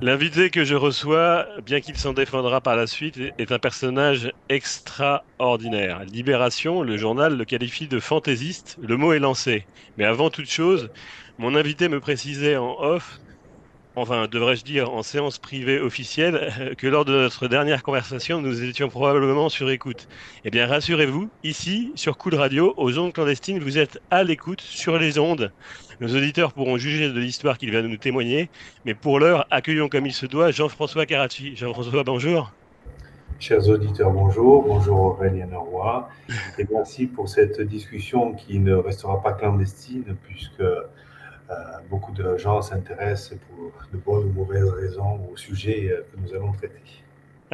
L'invité que je reçois, bien qu'il s'en défendra par la suite, est un personnage extraordinaire. Libération, le journal, le qualifie de fantaisiste. Le mot est lancé. Mais avant toute chose, mon invité me précisait en off, enfin, devrais-je dire en séance privée officielle, que lors de notre dernière conversation, nous étions probablement sur écoute. Eh bien, rassurez-vous, ici, sur Cool Radio, aux ondes clandestines, vous êtes à l'écoute sur les ondes. Nos auditeurs pourront juger de l'histoire qu'il va nous témoigner, mais pour l'heure, accueillons comme il se doit Jean-François Caracci. Jean-François, bonjour. Chers auditeurs, bonjour. Bonjour Aurélien Roy. Et merci pour cette discussion qui ne restera pas clandestine puisque beaucoup de gens s'intéressent pour de bonnes ou mauvaises raisons au sujet que nous allons traiter.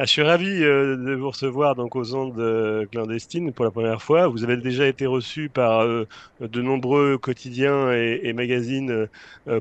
Ah, je suis ravi de vous recevoir donc aux ondes clandestines pour la première fois. Vous avez déjà été reçu par de nombreux quotidiens et magazines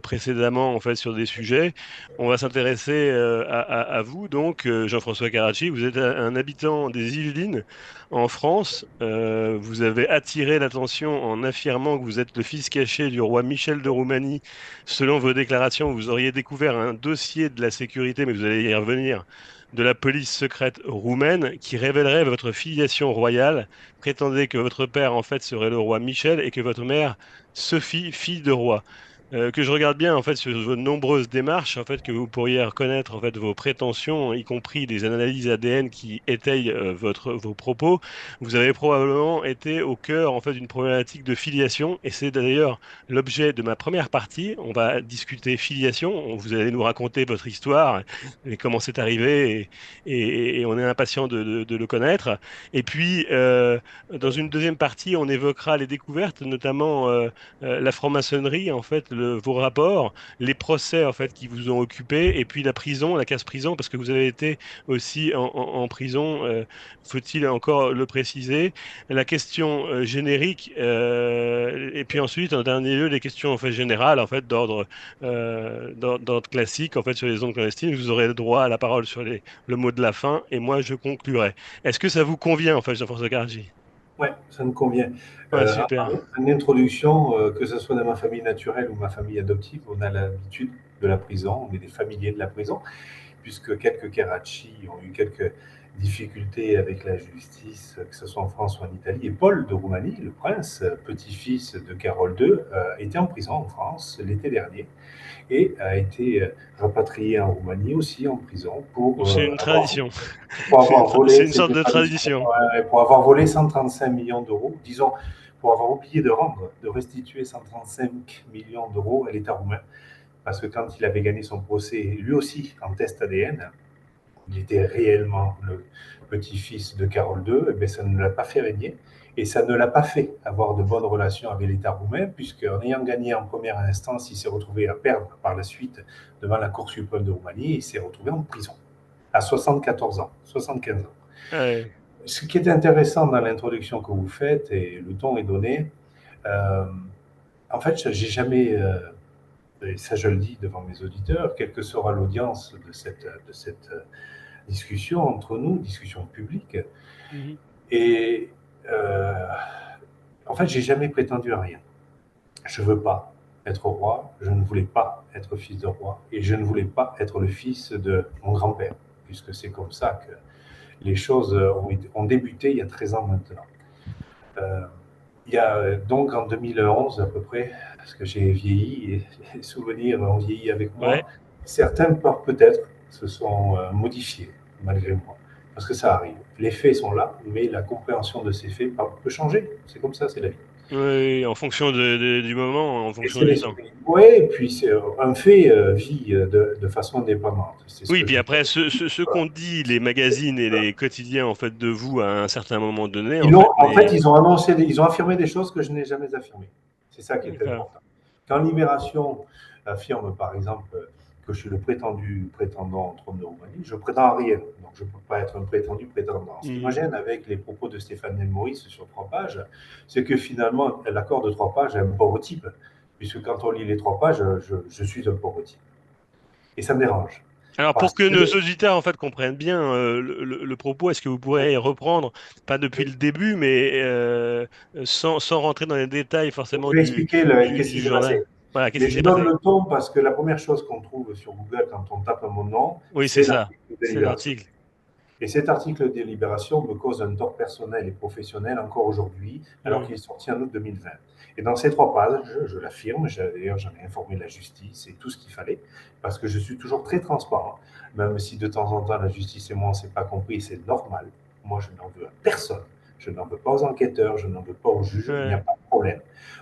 précédemment en fait sur des sujets. On va s'intéresser à vous donc Jean-François Caracci. Vous êtes un habitant des Yvelines en France. Vous avez attiré l'attention en affirmant que vous êtes le fils caché du roi Michel de Roumanie. Selon vos déclarations, vous auriez découvert un dossier de la sécurité, mais vous allez y revenir de la police secrète roumaine qui révélerait votre filiation royale, prétendait que votre père en fait serait le roi Michel et que votre mère Sophie, fille de roi. Que je regarde bien en fait sur vos nombreuses démarches en fait que vous pourriez reconnaître en fait vos prétentions, y compris des analyses ADN qui étayent vos propos. Vous avez probablement été au cœur en fait d'une problématique de filiation et c'est d'ailleurs l'objet de ma première partie. On va discuter filiation. Vous allez nous raconter votre histoire et comment c'est arrivé et on est impatient de le connaître. Et puis, dans une deuxième partie, on évoquera les découvertes, notamment la franc-maçonnerie, en fait, vos rapports, les procès, en fait, qui vous ont occupé, et puis la prison, la casse-prison, parce que vous avez été aussi en prison, faut-il encore le préciser. La question générique, et puis ensuite, en dernier lieu, les questions en fait générales, en fait, d'ordre classique, en fait, sur les ondes clandestines. Vous aurez le droit à la parole sur le mot de la fin, et moi, je conclurai. Est-ce que ça vous convient, en fait, Jean-François Gargi? Ouais, ça me convient. Ouais, En, super. en introduction, que ce soit dans ma famille naturelle ou ma famille adoptive, on a l'habitude de la prison, on est des familiers de la prison, puisque quelques Karachi ont eu quelques difficultés avec la justice, que ce soit en France ou en Italie. Et Paul de Roumanie, le prince, petit-fils de Carole II, était en prison en France l'été dernier et a été rapatrié en Roumanie aussi en prison C'est une tradition. pour avoir C'est volé, une c'est sorte une de tradition, tradition. pour avoir volé 135 millions d'euros, disons, pour avoir oublié de rendre, de restituer 135 millions d'euros à l'État roumain, parce que quand il avait gagné son procès, lui aussi, en test ADN, il était réellement le petit-fils de Carole II, eh bien, ça ne l'a pas fait régner. Et ça ne l'a pas fait avoir de bonnes relations avec l'État roumain, puisqu'en ayant gagné en première instance, il s'est retrouvé à perdre par la suite devant la Cour suprême de Roumanie et il s'est retrouvé en prison à 74 ans, 75 ans. Ouais. Ce qui est intéressant dans l'introduction que vous faites, et le ton est donné, euh, en fait, j'ai jamais, et ça je le dis devant mes auditeurs, quelle que sera l'audience de cette discussion entre nous, discussion publique, Mhm. et euh, en fait, j'ai jamais prétendu à rien. Je veux pas être roi, je ne voulais pas être fils de roi, et je ne voulais pas être le fils de mon grand-père, puisque c'est comme ça que les choses ont débuté il y a 13 ans maintenant. Euh, il y a donc en 2011 à peu près, parce que j'ai vieilli et les souvenirs ont vieilli avec Ouais. moi, certains peut-être se sont modifiés malgré moi, parce que ça arrive. Les faits sont là, mais la compréhension de ces faits peut changer. C'est comme ça, c'est la vie. Oui, en fonction du moment, en Et fonction c'est du temps. l'esprit. Oui, et puis un fait vit de façon indépendante. C'est ce Oui, que puis je après, pense. ce qu'ont dit les magazines et les quotidiens en fait de vous à un certain moment donné, en Ils ont, fait, en fait, mais ils ont affirmé des choses que je n'ai jamais affirmées. C'est ça qui est d'accord. important. Quand Libération affirme, par exemple, que je suis le prétendu prétendant au trône de Roumanie, je prétends à rien. Donc, je ne peux pas être un prétendu prétendant. Ce qui me Mhm. gêne avec les propos de Stéphane Maurice sur 3 pages, c'est que finalement, l'accord de 3 pages est un pauvre type. Puisque quand on lit les 3 pages, je suis un pauvre type. Et ça me dérange. Alors pour Parce que que, nos auditeurs en fait comprennent bien le propos, est-ce que vous pourriez reprendre, pas depuis le début, mais sans rentrer dans les détails je forcément vais expliquer qu'est-ce qui du s'est passé. journal? Voilà, qu'est-ce Mais qui je s'est donne passé? le ton parce que la première chose qu'on trouve sur Google quand on tape mon nom, Oui, c'est c'est ça. l'article de C'est Libération. l'article. Et cet article de Libération me cause un tort personnel et professionnel encore aujourd'hui, alors Hmm. qu'il est sorti en août 2020. Et dans ces 3 pages, je l'affirme, d'ailleurs j'en ai informé la justice et tout ce qu'il fallait, parce que je suis toujours très transparent, même si de temps en temps la justice et moi on ne s'est pas compris, c'est normal. Moi je n'en veux à personne, je n'en veux pas aux enquêteurs, je n'en veux pas aux juges, il n'y a Ouais. pas de problème.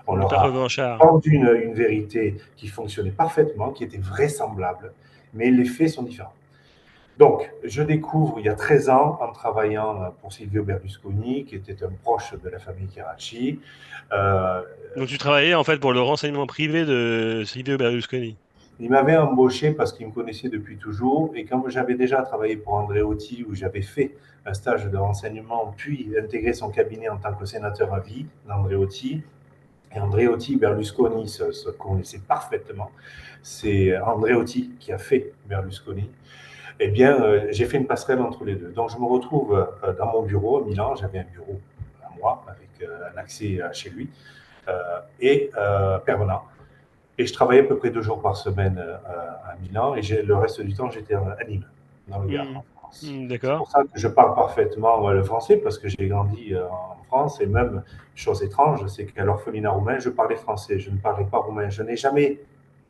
On Le leur père a revanchard. vendu une vérité qui fonctionnait parfaitement, qui était vraisemblable, mais les faits sont différents. Donc, je découvre il y a 13 ans, en travaillant pour Silvio Berlusconi, qui était un proche de la famille Carracci. euh, Donc tu travaillais en fait pour le renseignement privé de Silvio Berlusconi. il m'avait embauché parce qu'il me connaissait depuis toujours. Et quand j'avais déjà travaillé pour Andreotti, où j'avais fait un stage de renseignement, puis intégré son cabinet en tant que sénateur à vie d'Andreotti, et Andreotti, Berlusconi se connaissaient parfaitement. C'est Andreotti qui a fait Berlusconi. Eh bien, j'ai fait une passerelle entre les deux. Donc, je me retrouve dans mon bureau à Milan. J'avais un bureau à moi avec un accès chez lui et permanent. Et je travaillais à peu près 2 jours par semaine à Milan et le reste du temps, j'étais à Nîmes, dans le Gard, Hmm. en France. Hmm, C'est d'accord. pour ça que je parle parfaitement le français parce que j'ai grandi en France et même, chose étrange, c'est qu'à l'orphelinat roumain, je parlais français, je ne parlais pas roumain. Je n'ai jamais,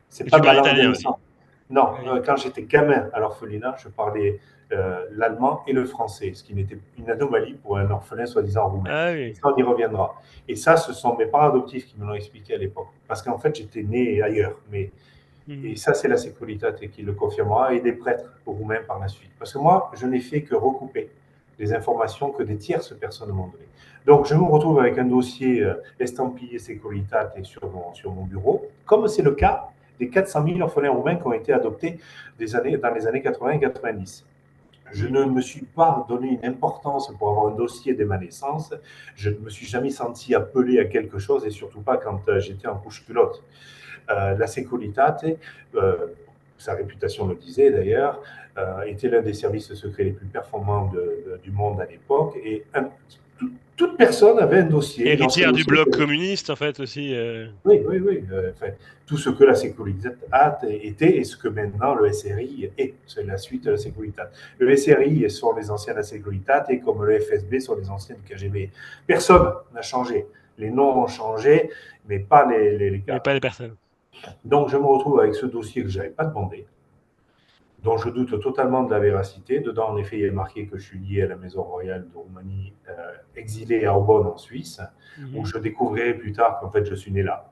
c'est Et pas tu ma parles langue de italien aussi. naissance. Non, Oui. quand j'étais gamin à l'orphelinat, je parlais l'allemand et le français, ce qui n'était une anomalie pour un orphelin soi-disant roumain. Ah Et oui. ça, on y reviendra. Et ça, ce sont mes parents adoptifs qui me l'ont expliqué à l'époque. Parce qu'en fait, j'étais né ailleurs. Et Hmm. ça, c'est la Securitate qui le confirmera et des prêtres roumains par la suite. Parce que moi, je n'ai fait que recouper les informations que des tierces personnes m'ont données. Donc, je me retrouve avec un dossier estampillé Securitate sur mon bureau, comme c'est le cas des 400 000 orphelins roumains qui ont été adoptés dans les années 80 et 90. Je ne Hmm. me suis pas donné une importance pour avoir un dossier dès ma naissance. Je ne me suis jamais senti appelé à quelque chose et surtout pas quand j'étais en couche culotte. La Securitate, euh, sa réputation le disait d'ailleurs, était l'un des services secrets les plus performants du monde à l'époque et toute personne avait un dossier et dans ce Héritière du dossier, bloc communiste en fait aussi. oui, oui, oui. Enfin, tout ce que la Securitate était et ce que maintenant le SRI est. C'est la suite de la Securitate. Le SRI sont les anciens de la Securitate et comme le FSB sont les anciens du KGB. Personne n'a changé. Les noms ont changé, mais pas les Mais cadres. pas les personnes. Donc je me retrouve avec ce dossier que je n'avais pas demandé, dont je doute totalement de la véracité. Dedans, en effet, il est marqué que je suis lié à la Maison royale de Roumanie, exilé à Aubonne en Suisse, où Mhm. je découvrirai plus tard qu'en fait je suis né là,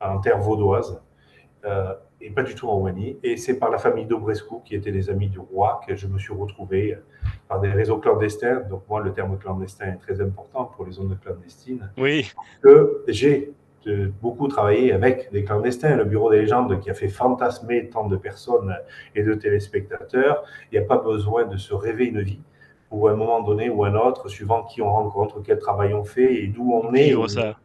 en terre vaudoise, et pas du tout en Roumanie. Et c'est par la famille d'Obrescu, qui étaient des amis du roi, que je me suis retrouvé par des réseaux clandestins. Donc moi, le terme clandestin est très important pour les zones clandestines, Oui. que j'ai beaucoup travaillé avec des clandestins. Le Bureau des légendes qui a fait fantasmer tant de personnes et de téléspectateurs. Il n'y a pas besoin de se rêver une vie pour un moment donné ou un autre, suivant qui on rencontre, quel travail on fait et d'où on est, Vivre ça.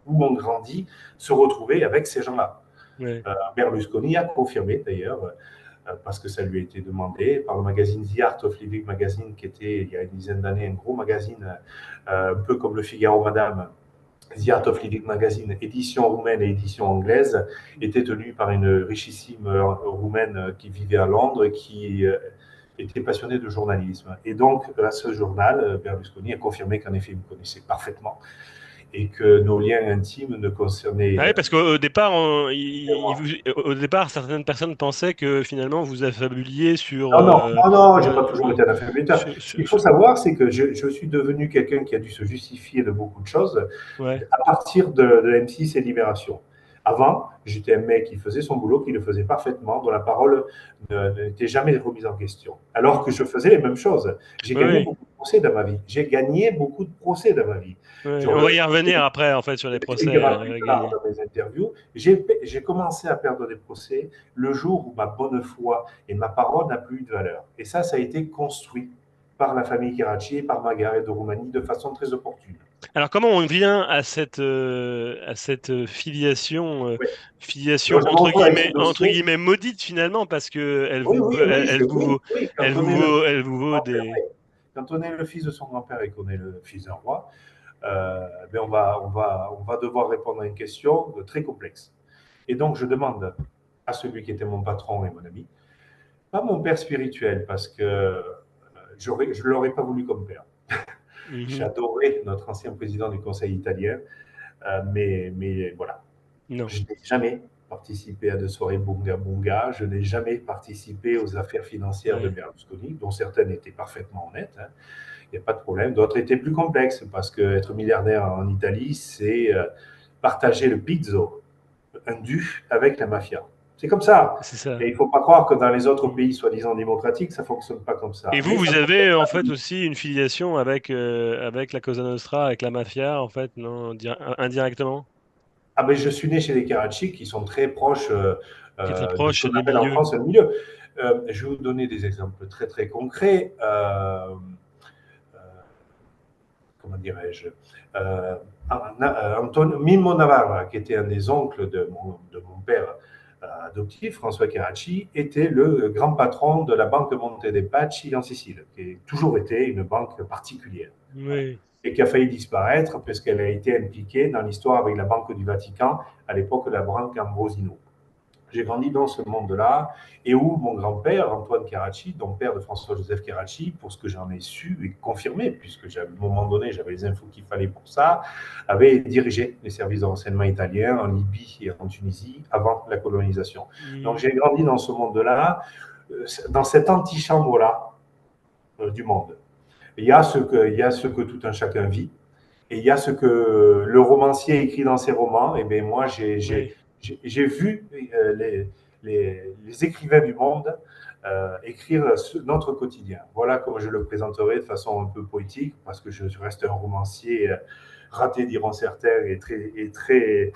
où on grandit, se retrouver avec ces gens-là. Ouais. Berlusconi a confirmé d'ailleurs, parce que ça lui a été demandé par le magazine The Art of Living Magazine, qui était il y a une dizaine d'années un gros magazine, un peu comme le Figaro Madame. The Art of Living Magazine, édition roumaine et édition anglaise, était tenue par une richissime roumaine qui vivait à Londres et qui était passionnée de journalisme. Et donc, à ce journal, Berlusconi a confirmé qu'en effet, il me connaissait parfaitement et que nos liens intimes ne Ah concernaient oui, parce qu'au départ, que moi. au départ, certaines personnes pensaient que finalement vous affabuliez sur, Non, non, non, non, j'ai pas toujours euh, été un affaiblateur. sur, Ce qu'il sur- faut sur- savoir, c'est que je suis devenu quelqu'un qui a dû se justifier de beaucoup de choses ouais. à partir de M6 et Libération. Avant, j'étais un mec qui faisait son boulot, qui le faisait parfaitement, dont la parole n'était jamais remise en question. Alors que je faisais les mêmes choses. J'ai Oui, gagné oui. beaucoup de procès dans ma vie. J'ai gagné beaucoup de procès dans ma vie. Ouais. Sur On le, va y revenir après, en fait, sur les je procès l'expliquerai plus tard gagnés. dans mes interviews. J'ai commencé à perdre des procès le jour où ma bonne foi et ma parole n'a plus eu de valeur. Et ça a été construit par la famille Karachi et par Margaret de Roumanie de façon très opportune. Alors, comment on vient à cette Oui. filiation Donc, je me retrouve avec ce entre dossier. guillemets maudite finalement, parce que Oui, oui, oui, oui, oui. Quand on est le fils elle de vous son vaut grand-père, des. oui. Quand on est le fils de son grand-père et qu'on est le fils d'un roi, ben on va devoir répondre à une question très complexe. Et donc, je demande à celui qui était mon patron et mon ami, pas mon père spirituel, parce que je ne l'aurais pas voulu comme père. Mhm. J'adorais notre ancien président du Conseil italien, mais voilà, Non. je n'ai jamais participé à de soirées Bunga Bunga, je n'ai jamais participé aux affaires financières de Ouais. Berlusconi, dont certaines étaient parfaitement honnêtes, hein, il n'y a pas de problème. D'autres étaient plus complexes, parce qu'être milliardaire en Italie, c'est partager le pizzo, un dû avec la mafia. C'est comme ça. C'est ça. Et il ne faut pas croire que dans les autres Mhm. pays soi-disant démocratiques, ça ne fonctionne pas comme Et ça. vous, Mais ça vous ne fonctionne avez en pas. fait aussi une filiation avec la Cosa Nostra, avec la mafia, en fait, non, indirectement, Ah ben, je suis né chez les Karachi qui sont très proches qui est très de ce proche qu'on des appelle en milieux. France le milieu. Je vais vous donner des exemples très très concrets. Euh, comment dirais-je, euh, Mimo Navarra, qui était un des oncles de mon père adoptif, François Carracci, était le grand patron de la Banque Monte dei Paschi en Sicile, qui a toujours été une banque particulière. Voilà. Oui. Et qui a failli disparaître parce qu'elle a été impliquée dans l'histoire avec la Banque du Vatican, à l'époque la Banque Ambrosino. J'ai grandi dans ce monde-là et où mon grand-père, Antoine Carracci, donc père de François-Joseph Carracci, pour ce que j'en ai su et confirmé, puisque à un moment donné, j'avais les infos qu'il fallait pour ça, avait dirigé les services de renseignement italiens en Libye et en Tunisie avant la colonisation. Donc Mhm. j'ai grandi dans ce monde-là, dans cette antichambre-là du monde. Il y a ce que tout un chacun vit, et il y a ce que le romancier écrit dans ses romans. Et bien moi, Oui. j'ai vu les écrivains du monde écrire notre quotidien. Voilà comment je le présenterai de façon un peu poétique, parce que je reste un romancier raté, diront certains, et très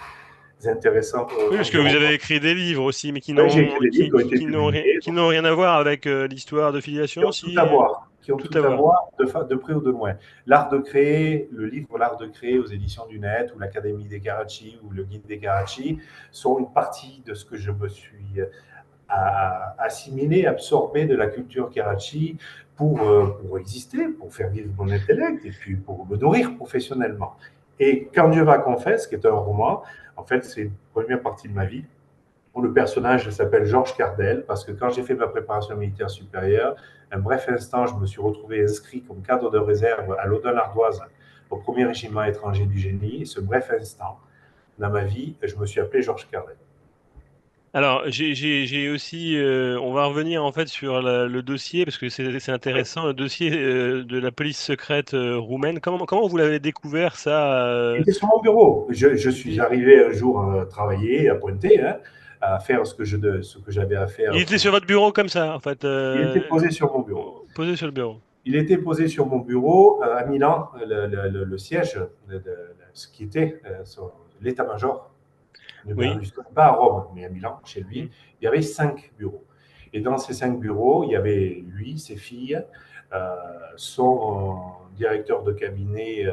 intéressant Oui, parce que du vous avez roman. écrit des livres aussi, mais Oui, j'ai écrit des livres qui ont été publiés, qui n'ont rien à voir avec l'histoire de qui filiation, ont tout à si, voir, qui ont tout tout à à voir. voir de près ou de loin. L'art de créer, le livre L'art de créer aux éditions du Net, ou l'Académie des Karachi, ou le Guide des Karachi, sont une partie de ce que je me suis assimilé, absorbé de la culture Karachi pour exister, pour faire vivre mon intellect, et puis pour me nourrir professionnellement. Et Quand Dieu va confesse, qui est un roman, en fait, c'est une première partie de ma vie, où le personnage s'appelle Georges Cardel, parce que quand j'ai fait ma préparation militaire supérieure, un bref instant, je me suis retrouvé inscrit comme cadre de réserve à l'Audun-Ardoise, au premier régiment étranger du génie. Et ce bref instant, dans ma vie, je me suis appelé Georges Cardel. Alors, j'ai aussi, on va revenir en fait sur le dossier parce que c'est Oui. intéressant, le dossier de la police secrète roumaine. Comment vous l'avez découvert ça Il était sur mon bureau. Je suis c'était- arrivé un jour à travailler, à pointer, hein, à faire ce que j'avais à il faire. était sur votre bureau comme ça, en fait, Il était posé sur mon bureau. posé sur le bureau. Il était posé sur mon bureau à Milan, le siège ce qui était l'état-major de Oui. Berlusconi, pas à Rome, mais à Milan, chez Mm. lui. Il y avait 5 bureaux. Et dans ces 5 bureaux, il y avait lui, ses filles, son directeur de cabinet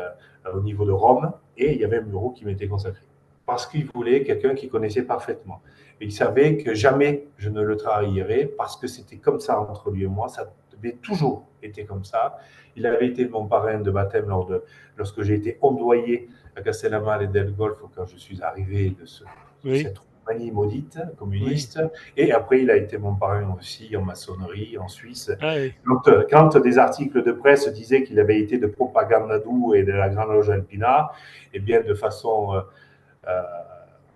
au niveau de Rome, et il y avait un bureau qui m'était consacré. Parce qu'il voulait quelqu'un qui connaissait parfaitement. Et il savait que jamais je ne le trahirais, parce que c'était comme ça entre lui et moi, ça avait toujours été comme ça. Il avait été mon parrain de baptême lorsque j'ai été ondoyé à Castellammare del Golfo quand je suis arrivé de Oui. cette Roumanie maudite Oui. communiste. Et après, il a été mon parrain aussi en maçonnerie en Suisse. Ah oui. Quand des articles de presse disaient qu'il avait été de Propagandadou et de la Grande Loge Alpina, eh bien, de façon euh,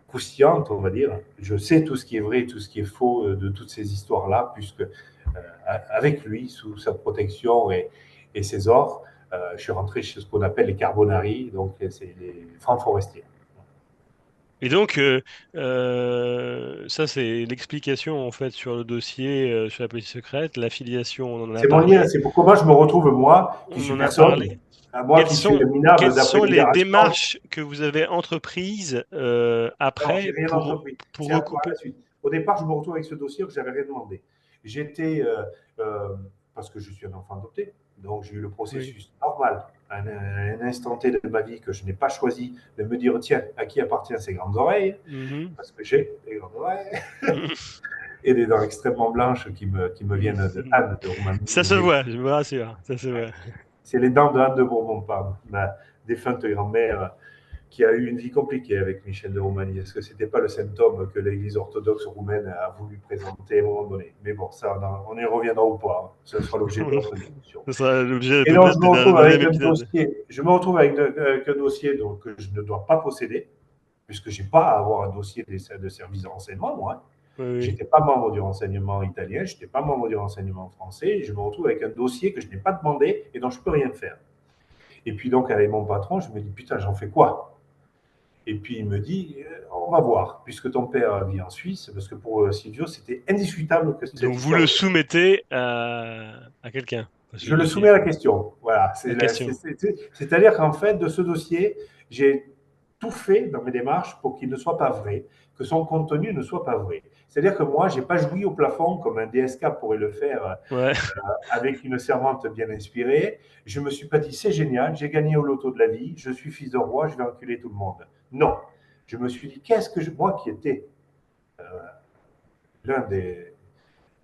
croustillante, on va dire, je sais tout ce qui est vrai et tout ce qui est faux de toutes ces histoires-là, puisque avec lui, sous sa protection et ses ordres, je suis rentré chez ce qu'on appelle les Carbonari, donc c'est les francs forestiers. Et donc, ça, c'est l'explication en fait sur le dossier, sur la police secrète, l'affiliation, on en a C'est mon lien, parlé. c'est pour comment je me retrouve moi, qui On suis en a personne, parlé. moi qui suis le minable Quelles d'après sont les Libération. démarches que vous avez entreprises Non, j'ai après rien entrepris. pour C'est à recouper? la suite. Au départ, je me retrouve avec ce dossier que j'avais rien demandé. J'étais, euh, parce que je suis un enfant adopté, donc j'ai eu le Oui. processus normal, un instant T de ma vie que je n'ai pas choisi de me dire, tiens, à qui appartiennent ces grandes oreilles, Mhm. parce que j'ai des grandes oreilles, et des dents extrêmement blanches qui me viennent de Mhm. Anne de Roumanie. Ça se voit, je me rassure, ça se voit. C'est les dents de Anne de Bourbon, ma défunte grand-mère, qui a eu une vie compliquée avec Michel de Roumanie. Est-ce que ce n'était pas le symptôme que l'Église orthodoxe roumaine a voulu présenter à un moment donné? Mais bon, ça, on y reviendra ou pas. Ce sera l'objet de notre discussion. Ce sera l'objet Et donc, peut-être d'un deuxième épisode. je me retrouve avec un dossier donc, que je ne dois pas posséder, puisque je n'ai pas à avoir un dossier de service de renseignement, moi. Oui, Je oui. n'étais pas membre du renseignement italien, je n'étais pas membre du renseignement français. Je me retrouve avec un dossier que je n'ai pas demandé et dont je ne peux rien faire. Et puis donc, avec mon patron, je me dis, putain, j'en fais quoi? Et puis il me dit, on va voir, puisque ton père vit en Suisse, parce que pour Silvio, c'était indiscutable que cette Donc vous histoire. le soumettez à quelqu'un, ce Je le soumets dossier, à la question. Voilà. la question. C'est-à-dire qu'en fait, de ce dossier, j'ai tout fait dans mes démarches pour qu'il ne soit pas vrai, que son contenu ne soit pas vrai. C'est-à-dire que moi, je n'ai pas joui au plafond comme un DSK pourrait le faire Ouais. avec une servante bien inspirée. Je ne me suis pas dit, c'est génial, j'ai gagné au loto de la vie, je suis fils de roi, je vais enculer tout le monde. Non. Je me suis dit, moi qui étais l'un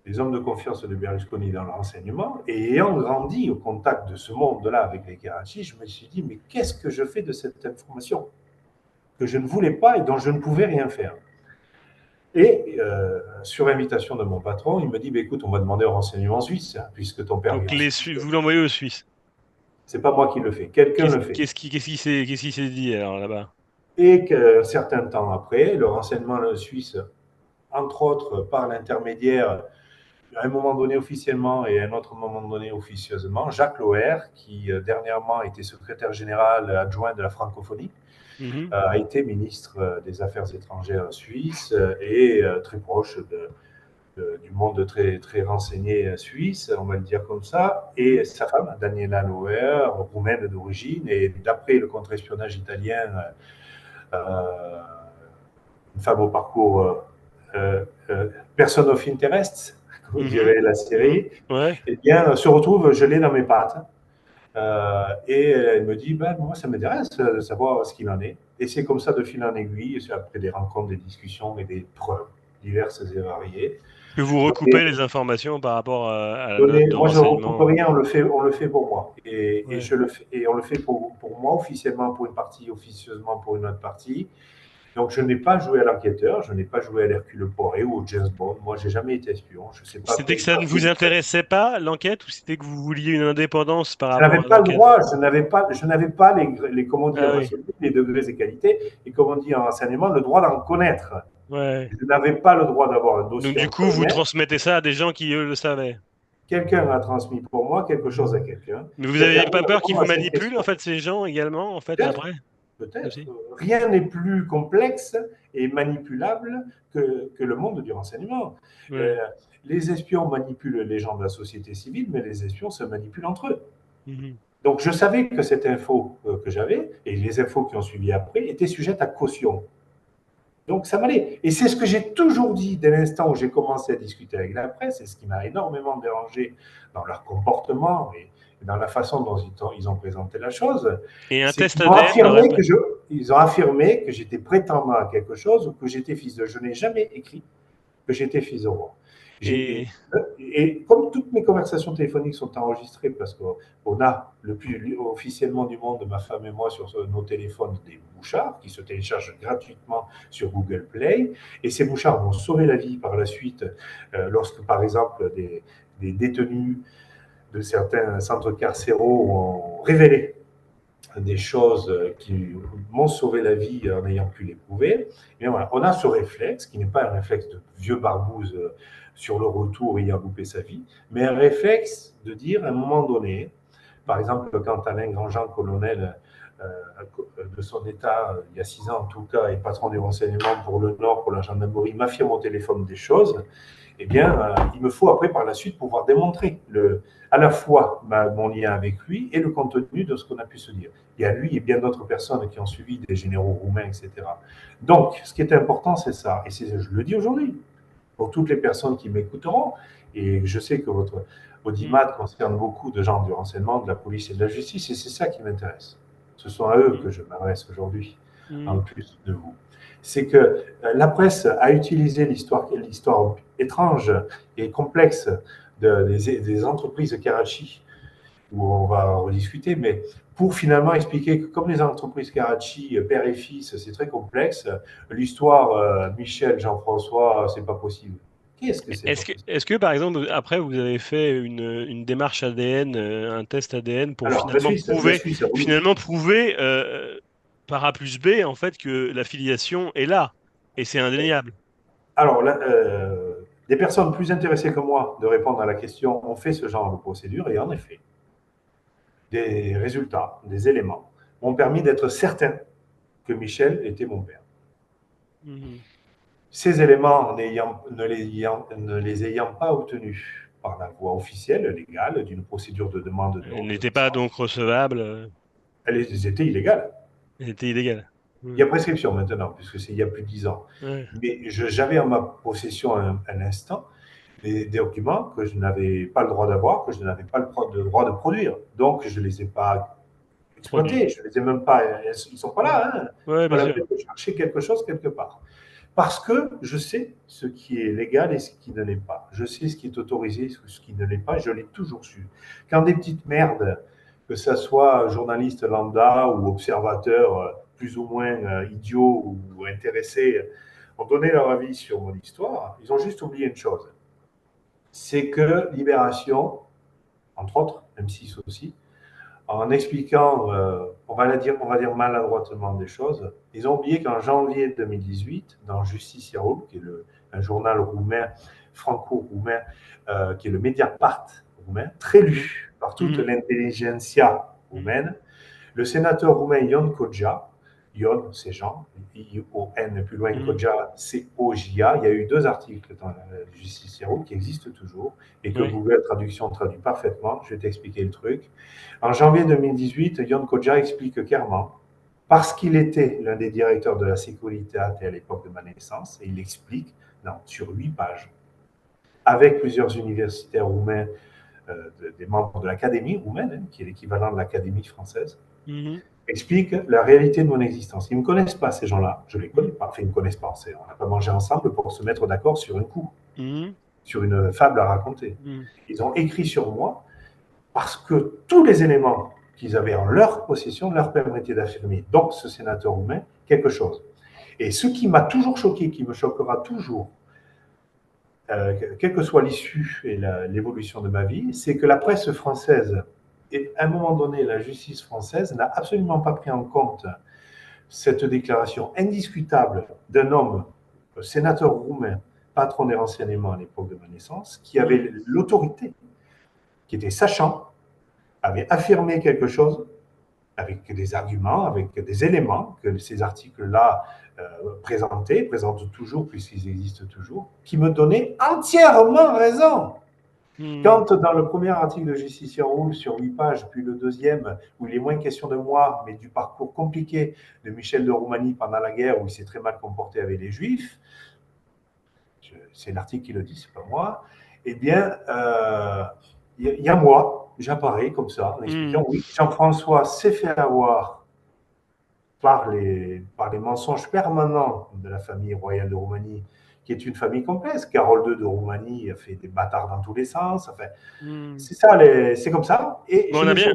des hommes de confiance de Berlusconi dans le renseignement, et ayant grandi au contact de ce monde-là avec les Karachi, je me suis dit, mais qu'est-ce que je fais de cette information que je ne voulais pas et dont je ne pouvais rien faire? Et sur invitation de mon patron, il me dit, bah, écoute, on va demander au renseignement suisse, puisque ton père vit Donc en Suisse. vous l'envoyez aux Suisses. C'est pas moi qui le fais, quelqu'un Qu'est-ce le fait. qu'est-ce qui s'est dit alors là-bas? Et qu'un certain temps après, le renseignement suisse, entre autres par l'intermédiaire, à un moment donné officiellement et à un autre moment donné officieusement, Jacques Loher, qui dernièrement était secrétaire général adjoint de la francophonie, Mhm. a été ministre des Affaires étrangères suisse et très proche du monde très, très renseigné suisse, on va le dire comme ça, et Mhm. sa femme, Daniela Loher, roumaine d'origine, et d'après le contre-espionnage italien, euh, une femme au parcours person of interest, comme Mhm. dirait la Mhm. série, Ouais. eh bien, se retrouve gelée dans mes pattes. Et elle me dit, ben, moi, ça m'intéresse de savoir ce qu'il en est. Et c'est comme ça, de fil en aiguille, après des rencontres, des discussions et des preuves diverses et variées. Que vous Donner, recoupez les informations par rapport à la note de moi, je ne recoupe renseignement. rien, on le fait pour moi. Ouais. Et on le fait pour moi, officiellement pour une partie, officieusement pour une autre partie. Donc, je n'ai pas joué à l'enquêteur, je n'ai pas joué à l'Hercule Poirot ou au James Bond. Moi, j'ai jamais été espion. Je sais pas C'était que ça pas ne fait vous de trait. intéressait pas, l'enquête, ou c'était que vous vouliez une indépendance par Je rapport n'avais à pas le l'enquête? droit, comment dire, Ah oui. les degrés et qualités, et comme on dit en renseignement, le droit d'en connaître. Ouais. Je n'avais pas le droit d'avoir un Donc dossier du entre coup, les vous mains. transmettez ça à des gens qui, eux, le savaient. Quelqu'un a transmis pour moi quelque chose à quelqu'un, Mais vous qui a n'avez permis pas de peur qu'ils répondre vous à cette manipulent, en question. fait, ces gens également, en fait, Peut-être, après peut-être. aussi? Rien n'est plus complexe et manipulable que le monde du renseignement. Euh, Ouais. les espions manipulent les gens de la société civile, mais les espions se manipulent entre eux. Mhm. Donc je savais que cette info que j'avais, et les infos qui ont suivi après, étaient sujettes à caution. Donc ça m'allait. Et c'est ce que j'ai toujours dit dès l'instant où j'ai commencé à discuter avec la presse, et ce qui m'a énormément dérangé dans leur comportement et dans la façon dont ils ont présenté la chose, Et un c'est test qu'ils ont ADN n'aurait pas. ils ont affirmé que j'étais prétendant à quelque chose ou que j'étais fils de. Je n'ai jamais écrit que j'étais fils de roi. Et Et comme toutes mes conversations téléphoniques sont enregistrées, parce qu'on a le plus officiellement du monde, ma femme et moi, sur nos téléphones, des mouchards qui se téléchargent gratuitement sur Google Play, et ces mouchards m'ont sauvé la vie par la suite, lorsque, par exemple, des détenus de certains centres carcéraux ont révélé des choses qui m'ont sauvé la vie en ayant pu l'éprouver. Mais voilà, on a ce réflexe, qui n'est pas un réflexe de vieux barbouze sur le retour ayant loupé sa vie, mais un réflexe de dire à un moment donné, par exemple, quand Alain Grandjean, colonel de son État, il y a 6 ans en tout cas, et patron des renseignements pour le Nord, pour la gendarmerie, m'affirme au téléphone des choses, eh bien, il me faut après, par la suite, pouvoir démontrer à la fois mon lien avec lui et le contenu de ce qu'on a pu se dire. Il y a lui et bien d'autres personnes qui ont suivi des généraux roumains, etc. Donc, ce qui est important, c'est ça. Et je le dis aujourd'hui, pour toutes les personnes qui m'écouteront, et je sais que votre audimat concerne beaucoup de gens du renseignement, de la police et de la justice, et c'est ça qui m'intéresse. Ce sont à eux que je m'adresse aujourd'hui, en plus de vous. C'est que la presse a utilisé l'histoire étrange et complexe des entreprises de Karachi, où on va rediscuter, mais pour finalement expliquer que comme les entreprises Karachi, père et fils, c'est très complexe, l'histoire Michel, Jean-François, c'est pas possible. Qu'est-ce que c'est pas possible? Est-ce que, par exemple, après, vous avez fait une démarche ADN, un test ADN pour Alors, la Suisse, oui. finalement prouver par A plus B, en fait, que la filiation est là. Et c'est indéniable. Alors, là, des personnes plus intéressées que moi de répondre à la question ont fait ce genre de procédure et en effet, des résultats, des éléments m'ont permis d'être certain que Michel était mon père. Mhm. Ces éléments ne les ayant pas obtenus par la voie officielle, légale, d'une procédure de demande de Elle n'était pas reconnaissance, donc recevable, elles étaient illégales. elle était illégale. Il y a Mhm. prescription maintenant, puisque c'est il y a plus de 10 ans. Ouais. Mais j'avais en ma possession un instant des documents que je n'avais pas le droit d'avoir, que je n'avais pas le droit de produire. Donc, je ne les ai pas Produit. exploités, je ne les ai même pas, ils ne sont pas Mhm. là. Hein. Ouais, Pas bien la sûr. peine de chercher quelque chose quelque part. Parce que je sais ce qui est légal et ce qui ne l'est pas. Je sais ce qui est autorisé et ce qui ne l'est pas. Je l'ai toujours su. Quand des petites merdes, que ce soit journaliste lambda ou observateur plus ou moins idiot ou intéressé, ont donné leur avis sur mon histoire, ils ont juste oublié une chose. C'est que Libération, entre autres, M6 aussi, en expliquant, on va dire maladroitement des choses, ils ont oublié qu'en janvier 2018, dans Justicia Rum, qui est un journal roumain, franco-roumain, qui est le Mediapart roumain, très Mhm. lu par toute Mhm. l'intelligentsia Mhm. roumaine, le sénateur roumain Ion Koja, Ion, c'est Jean, I-O-N, plus loin, Mhm. Koja, C-O-J-A. Il y a eu 2 articles dans la Justice Hero qui existent toujours et que Ouais. Google Traduction traduit parfaitement. Je vais t'expliquer le truc. En janvier 2018, Ion Koja explique clairement, parce qu'il était l'un des directeurs de la sécurité à l'époque de ma naissance, et il explique sur 8 pages, avec plusieurs universitaires roumains, des membres de l'Académie roumaine, hein, qui est l'équivalent de l'Académie française, Mhm. explique la réalité de mon existence. Ils ne me connaissent pas, ces gens-là. Je ne les connais Mhm. pas. Enfin, ils ne me connaissent pas. On n'a pas mangé ensemble pour se mettre d'accord sur un coup, Mhm. sur une fable à raconter. Mhm. Ils ont écrit sur moi parce que tous les éléments qu'ils avaient en leur possession leur permettaient d'affirmer, donc ce sénateur roumain, quelque chose. Et ce qui m'a toujours choqué, qui me choquera toujours, quelle que soit l'issue et l'évolution de ma vie, c'est que la presse française, et à un moment donné, la justice française n'a absolument pas pris en compte cette déclaration indiscutable d'un homme, sénateur roumain, patron des renseignements à l'époque de ma naissance, qui Mhm. avait l'autorité, qui était sachant, avait affirmé quelque chose avec des arguments, avec des éléments que ces articles-là présentent toujours, puisqu'ils existent toujours, qui me donnaient entièrement raison. Mhm. Quand dans le premier article de Justicia Roule sur 8 pages, puis le deuxième, où il est moins question de moi, mais du parcours compliqué de Michel de Roumanie pendant la guerre, où il s'est très mal comporté avec les Juifs, c'est l'article qui le dit, c'est pas moi, eh bien, y a moi, j'apparais comme ça, en Mhm. expliquant, oui, Jean-François s'est fait avoir par les mensonges permanents de la famille royale de Roumanie, qui est une famille complexe. Carole II de Roumanie a fait des bâtards dans tous les sens. Enfin, Mhm. c'est ça, c'est comme ça. Et Bon, on a bien.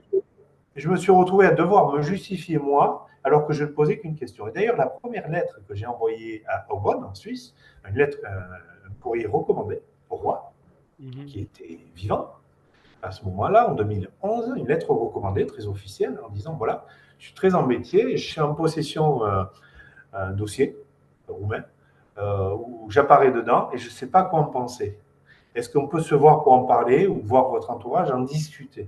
je me suis retrouvé à devoir me justifier moi, alors que je ne posais qu'une question. Et d'ailleurs, la première lettre que j'ai envoyée à Aubonne, en Suisse, une lettre, un courrier recommandé au roi, Mhm. qui était vivant, à ce moment-là, en 2011, une lettre recommandée, très officielle, en disant, voilà, je suis très embêté, je suis en possession d'un dossier roumain, où j'apparais dedans et je ne sais pas quoi en penser. Est-ce qu'on peut se voir pour en parler ou voir votre entourage en discuter?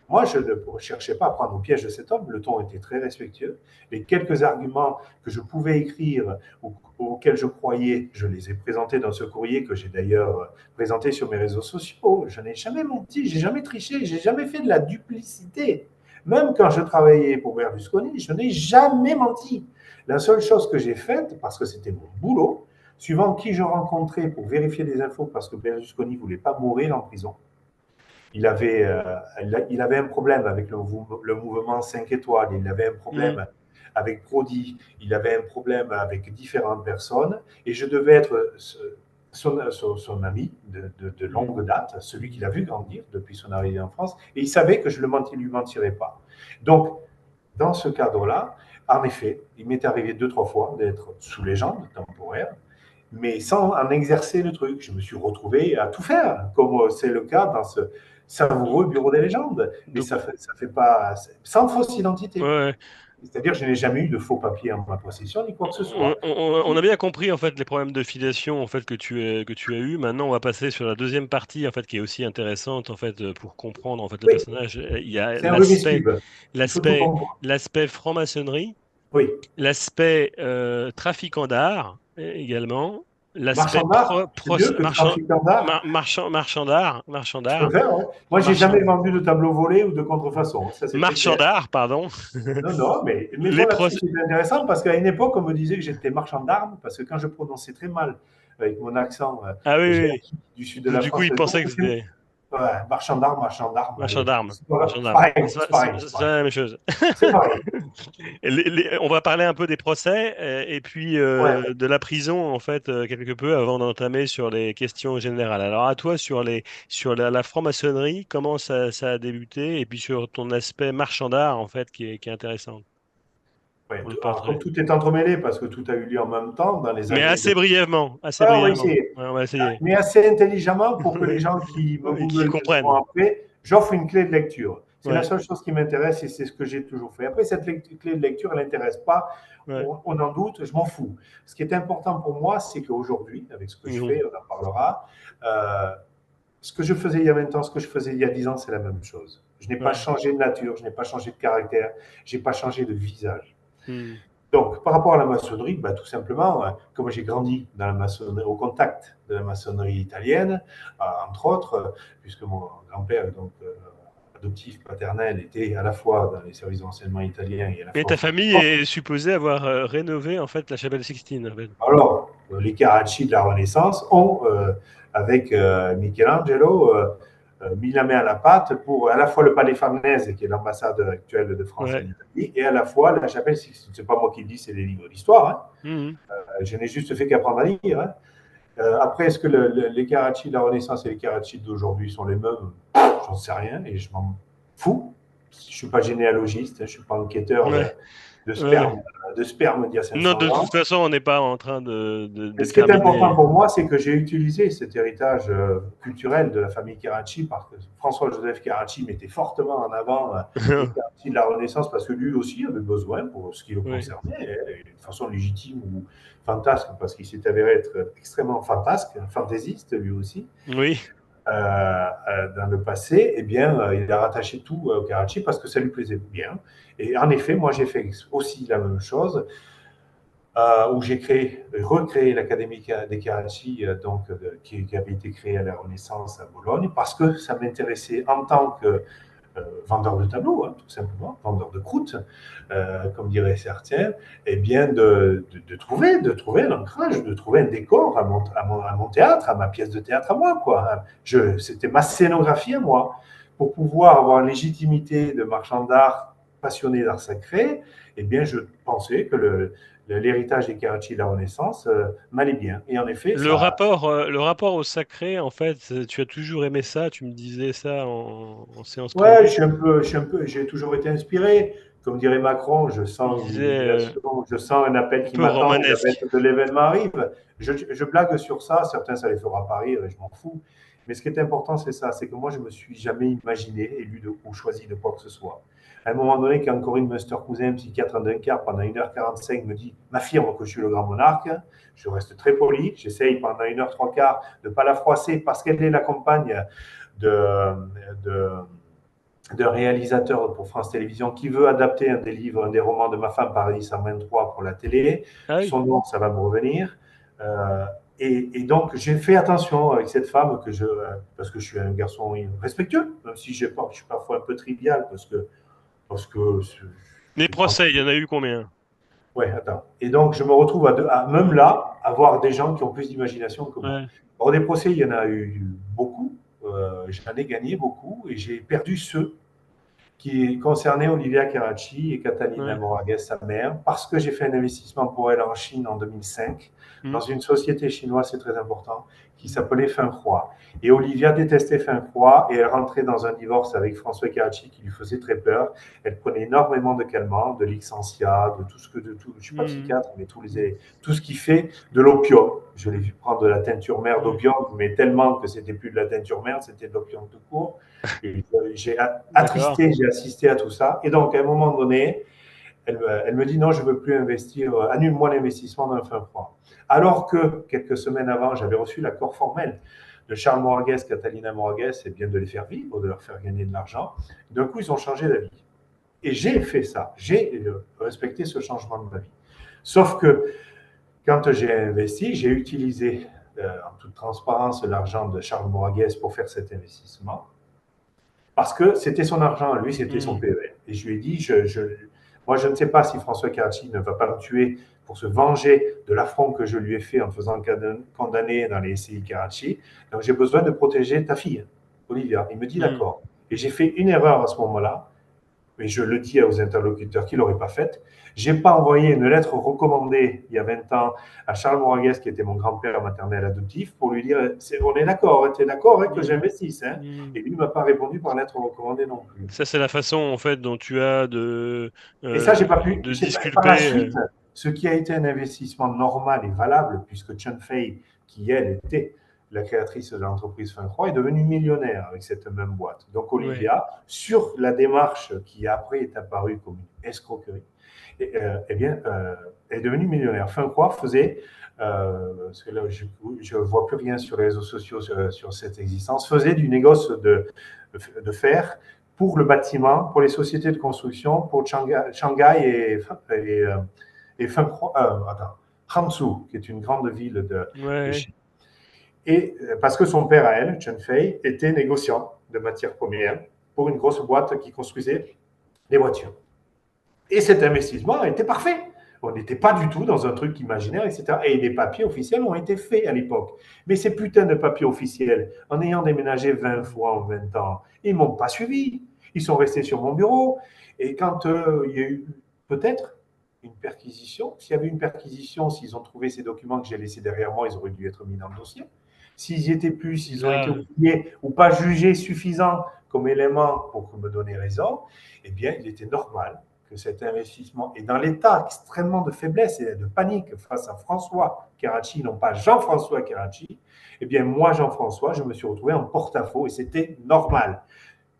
Moi, je ne cherchais pas à prendre au piège de cet homme. Le ton était très respectueux. Les quelques arguments que je pouvais écrire ou auxquels je croyais, je les ai présentés dans ce courrier que j'ai d'ailleurs présenté sur mes réseaux sociaux. Je n'ai jamais menti, j'ai jamais triché, j'ai jamais fait de la duplicité. Même quand je travaillais pour Berlusconi, je n'ai jamais menti. La seule chose que j'ai faite, parce que c'était mon boulot, suivant qui je rencontrais pour vérifier des infos, parce que Berlusconi ne voulait pas mourir en prison, il avait, il avait un problème avec le mouvement 5 étoiles, il avait un Mhm. problème avec Prodi, il avait un problème avec différentes personnes, et je devais être son ami de Mhm. longue date, celui qu'il Mhm. a vu grandir depuis son arrivée en France, et il savait que je ne lui mentirais pas. Donc, dans ce cadre-là, en effet, il m'est arrivé 2, 3 fois d'être sous légende temporaire, mais sans en exercer le truc. Je me suis retrouvé à tout faire, comme c'est le cas dans ce savoureux bureau des légendes. Mais Donc, ça fait pas sans fausse ouais, identité. ouais. C'est-à-dire, je n'ai jamais eu de faux papiers en ma possession, ni quoi que ce soit. On a bien compris en fait les problèmes de filiation en fait que tu as eu. Maintenant, on va passer sur la deuxième partie en fait qui est aussi intéressante en fait pour comprendre en fait le Oui, personnage. Il y a c'est un Rubik's Cube. Il faut tout l'aspect comprendre. l'aspect franc-maçonnerie, Oui. l'aspect trafiquant d'art également, l'aspect Marchand d'art, c'est mieux que trafiquant d'art. marchand Je peux d'art, faire, ouais. Moi, j'ai marchand jamais vendu de tableau volé ou de contrefaçon. Ça, c'est très marchand clair. d'art, pardon. Non, non, mais mettons Les là-dessus, procès. c'est intéressant parce qu'à une époque, on me disait que j'étais marchand d'armes parce que quand je prononçais très mal avec mon accent Ah oui, oui, gentil du sud de oui. la Du coup, France, il les gens pensait que disaient, c'était ouais, marchand d'armes, marchand allez, d'armes. c'est Marchand c'est d'armes. pareil, c'est pareil, c'est C'est pareil. la même chose. C'est pareil. On va parler un peu des procès et puis Ouais. de la prison en fait quelque peu avant d'entamer sur les questions générales. Alors à toi sur la franc-maçonnerie, comment ça a débuté et puis sur ton aspect marchand d'art en fait qui est intéressant Ouais, pour le alors, comme portrait. tout est entremêlé parce que tout a eu lieu en même temps dans les Mais années de... assez brièvement, assez Ah, on va brièvement. essayer. Ouais, on va essayer. Mais assez intelligemment pour que les gens qui me Et qui googleront comprennent. après, j'offre une clé de lecture. C'est la Ouais, seule chose qui m'intéresse et c'est ce que j'ai toujours fait. Après, cette clé de lecture, elle n'intéresse pas, ouais. on en doute, je m'en fous. Ce qui est important pour moi, c'est qu'aujourd'hui, avec ce que je Mhm. fais, on en parlera, euh, ce que je faisais il y a 20 ans, ce que je faisais il y a 10 ans, c'est la même chose. Je n'ai pas Ouais. changé de nature, je n'ai pas changé de caractère, je n'ai pas changé de visage. Mhm. Donc, par rapport à la maçonnerie, bah, tout simplement, comme j'ai grandi dans la maçonnerie, au contact de la maçonnerie italienne, entre autres, puisque mon grand-père, donc adoptif paternel, était à la fois dans les services de renseignement italiens et à la Et fois ta famille francophone. est supposée avoir rénové en fait la chapelle Sixtine en fait. Alors, les Carracci de la Renaissance ont, avec Michelangelo, mis la main à la pâte pour à la fois le Palais Farnèse, qui est l'ambassade actuelle de France en Ouais. Italie, et à la fois la chapelle Sixtine. Ce n'est pas moi qui le dis, c'est les livres d'histoire, hein. Mhm. Je n'ai juste fait qu'apprendre à lire, hein. Après, est-ce que les Carracci de la Renaissance et les Carracci d'aujourd'hui sont les mêmes? J'en sais rien et je m'en fous. Je ne suis pas généalogiste, je ne suis pas enquêteur Ouais. de Ouais. sperme, de sperme d'il y a Non, 500 de toute ans. façon, on n'est pas en train de Mais ce qui est important déterminer. pour moi, c'est que j'ai utilisé cet héritage culturel de la famille Carracci, parce que François-Joseph Carracci mettait fortement en avant les Carracci de la Renaissance, parce que lui aussi avait besoin, pour ce qui le Oui. concernait, de façon légitime ou fantasque, parce qu'il s'est avéré être extrêmement fantasque, fantaisiste lui aussi, Oui. dans le passé, eh bien, il a rattaché tout au Carracci parce que ça lui plaisait bien. Et en effet, moi, j'ai fait aussi la même chose où j'ai recréé l'Académie des Carracci, qui avait été créée à la Renaissance à Bologne, parce que ça m'intéressait en tant que vendeur de tableaux, hein, tout simplement, vendeur de croûtes, comme diraient certains, et bien de trouver un ancrage, de trouver un décor à mon théâtre, à ma pièce de théâtre à moi, quoi. C'était ma scénographie à moi. Pour pouvoir avoir une légitimité de marchand d'art passionné d'art sacré, eh bien, je pensais que l'héritage des Carracci de la Renaissance m'allait bien. Et en effet, Le rapport au sacré, en fait, tu as toujours aimé ça. Tu me disais ça en séance ouais, privée. j'ai toujours été inspiré. Comme dirait Macron, je Il sens une disait illumination, je sens un appel un qui peu m'attend et la romanesque. bête de l'événement arrive. Je blague sur ça, certains ça les fera pas rire et je m'en fous. Mais ce qui est important, c'est ça, c'est que moi, je me suis jamais imaginé élu ou choisi de quoi que ce soit. À un moment donné, quand Corinne Munster-Cousin, psychiatre en Dunkerque, pendant 1h45, me dit, m'affirme que je suis le grand monarque, je reste très poli, j'essaye pendant 1h 3 quarts de ne pas la froisser parce qu'elle est la compagne de, de d'un réalisateur pour France Télévisions qui veut adapter un des livres, un des romans de ma femme, Paradis 123, pour la télé. Ah oui. Son nom, ça va me revenir. Et donc, j'ai fait attention avec cette femme parce que je suis un garçon respectueux, même si je suis parfois un peu trivial, parce que Les je prends. procès, il y en a eu combien? Ouais, attends. Et donc, je me retrouve même là, à voir des gens qui ont plus d'imagination que moi. Ouais, Or, des procès, il y en a eu beaucoup. J'en ai gagné beaucoup et j'ai perdu ceux qui concernait Olivia Carracci et Catalina ouais. Moraguez, sa mère, parce que j'ai fait un investissement pour elle en Chine en 2005, dans Hmm. une société chinoise, c'est très important, qui s'appelait Finfroid. Et Olivia détestait Finfroid et elle rentrait dans un divorce avec François Carracci qui lui faisait très peur. Elle prenait énormément de calmants, de Lixentia, de tout ce que, de tout, je ne suis pas Hmm. psychiatre, mais tout ce qui fait de l'opium. Je l'ai vu prendre de la teinture mère Hmm. d'opium, mais tellement que c'était plus de la teinture mère, c'était de l'opium tout court. Et j'ai D'accord. attristé, j'ai assisté à tout ça. Et donc, à un moment donné, elle me dit non, je ne veux plus investir, annule-moi l'investissement dans le fin froid. Alors que quelques semaines avant, j'avais reçu l'accord formel de Charles Moragues, Catalina Moragues, et bien de les faire vivre, de leur faire gagner de l'argent. D'un coup, ils ont changé d'avis. Et j'ai fait ça, j'ai respecté ce changement de vie. Sauf que quand j'ai investi, j'ai utilisé en toute transparence l'argent de Charles Moragues pour faire cet investissement. Parce que c'était son argent, lui, c'était son Hmm. PEL. Et je lui ai dit, moi, je ne sais pas si François Carracci ne va pas me tuer pour se venger de l'affront que je lui ai fait en faisant condamner dans les SCI Carracci. Donc, j'ai besoin de protéger ta fille, Olivia. Il me dit Hmm. d'accord. Et j'ai fait une erreur à ce moment-là, mais je le dis aux interlocuteurs qui ne l'auraient pas faite. Je n'ai pas envoyé une lettre recommandée il y a 20 ans à Charles Moragues, qui était mon grand-père maternel adoptif, pour lui dire on est d'accord, tu es d'accord que Hmm. j'investisse. Hein. Hmm. Et lui ne m'a pas répondu par lettre recommandée non plus. Ça, c'est la façon, en fait, dont tu as Et ça, j'ai pas pu. de Par la disculper. suite, ce qui a été un investissement normal et valable, puisque Chen Fei, qui elle était la créatrice de l'entreprise Fincroix, est devenue millionnaire avec cette même boîte. Donc Ouais. Olivia, sur la démarche qui après est apparue comme une escroquerie, eh bien, est devenue millionnaire. Fincroix faisait, parce que là, je ne vois plus rien sur les réseaux sociaux sur cette existence, faisait du négoce de fer pour le bâtiment, pour les sociétés de construction, pour Shanghai et Hangzhou, qui est une grande ville de Ouais. Chine. Et parce que son père à elle, Chen Fei, était négociant de matières premières pour une grosse boîte qui construisait des voitures. Et cet investissement était parfait. On n'était pas du tout dans un truc imaginaire, etc. Et les papiers officiels ont été faits à l'époque. Mais ces putains de papiers officiels, en ayant déménagé 20 fois en 20 ans, ils ne m'ont pas suivi. Ils sont restés sur mon bureau. Et quand il y a eu peut-être une perquisition, s'il y avait une perquisition, s'ils ont trouvé ces documents que j'ai laissés derrière moi, ils auraient dû être mis dans le dossier. S'ils y étaient plus, s'ils ont été Là. oubliés ou pas jugés suffisants comme élément pour me donner raison, eh bien, il était normal que cet investissement est dans l'état extrêmement de faiblesse et de panique face à François Carracci, non pas Jean-François Carracci, eh bien, moi, Jean-François, je me suis retrouvé en porte-à-faux et c'était normal.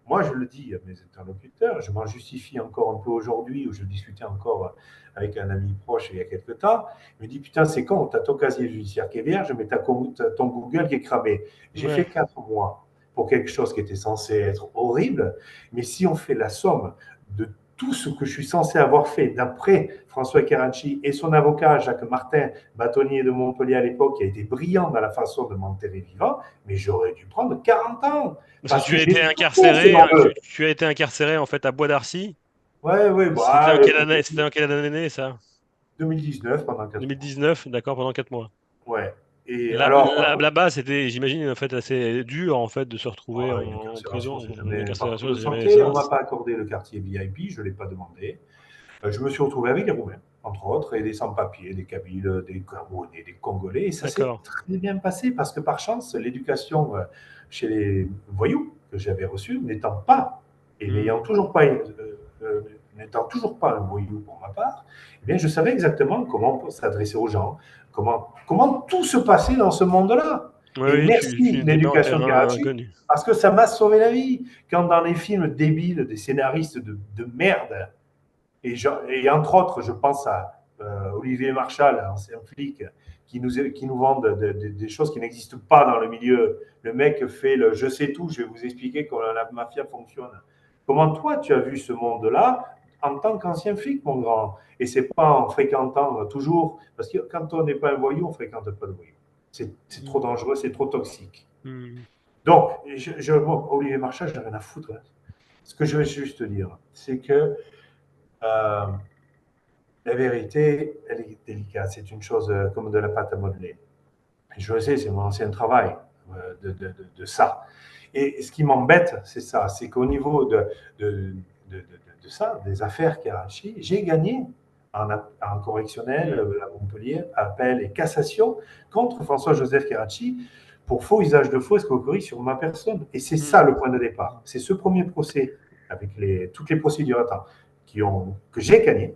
Moi, je le dis à mes interlocuteurs, je m'en justifie encore un peu aujourd'hui, où je discutais encore avec un ami proche il y a quelques temps. Il me dit putain, c'est con, tu as ton casier judiciaire qui est vierge, mais tu as ton Google qui est cramé. J'ai fait Ouais. 4 mois pour quelque chose qui était censé être horrible, mais si on fait la somme de tout ce que je suis censé avoir fait d'après François Carracci et son avocat Jacques Martin, bâtonnier de Montpellier à l'époque, qui a été brillant dans la façon de m'enterrer vivant, mais j'aurais dû prendre 40 ans. Parce que Parce que tu as j'ai été tout fait incarcéré, selon eux. tu as été incarcéré en fait à Bois d'Arcy. Ouais, ouais, C'était bah, en quelle année, c'était en quelle année ça? 2019 pendant 4 mois. 2019, d'accord, pendant 4 mois. Ouais. Et Là, alors, là-bas, c'était, j'imagine, en fait, assez dur en fait de se retrouver une en prison. incarcération, c'est Une jamais un parcours incarcération, de c'est jamais santé. On ça. ne m'a pas accordé le quartier VIP, je ne l'ai pas demandé. Je me suis retrouvé avec des Roumains, entre autres, et des sans-papiers, des Kabyles, des Camerounais, des Congolais. Et ça s'est D'accord. très bien passé parce que par chance, l'éducation chez les voyous que j'avais reçue n'étant pas, et Hmm. n'ayant toujours pas, n'étant toujours pas un voyou pour ma part, eh bien, je savais exactement comment s'adresser aux gens, comment tout se passait dans ce monde-là. Oui, Et oui, tu merci n'étais pas en l'éducation terrain Karachi, inconnu. parce que ça m'a sauvé la vie. Quand dans les films débiles des scénaristes de merde, et entre autres, je pense à Olivier Marchal, ancien flic, qui nous vend des choses qui n'existent pas dans le milieu. Le mec fait le je sais tout, je vais vous expliquer comment la mafia fonctionne. Comment toi, tu as vu ce monde-là en tant qu'ancien flic, mon grand? Et c'est pas en fréquentant toujours, parce que quand on n'est pas un voyou, on ne fréquente pas de voyous. C'est trop Hmm. dangereux, c'est trop toxique. Hmm. Donc, Olivier Marchal, je n'ai rien à foutre. Hein. Ce que je veux juste dire, c'est que euh, la vérité, elle est délicate. C'est une chose comme de la pâte à modeler. Je le sais, c'est mon ancien travail de ça. Et ce qui m'embête, c'est ça, c'est qu'au niveau de ça, des affaires Karachi, j'ai gagné en correctionnel Mm. à Montpellier, appel et cassation contre François-Joseph Karachi pour faux usage de faux escroquerie sur ma personne. Et c'est ça Mm. le point de départ. C'est ce premier procès, avec toutes les procédures à temps, que j'ai gagné,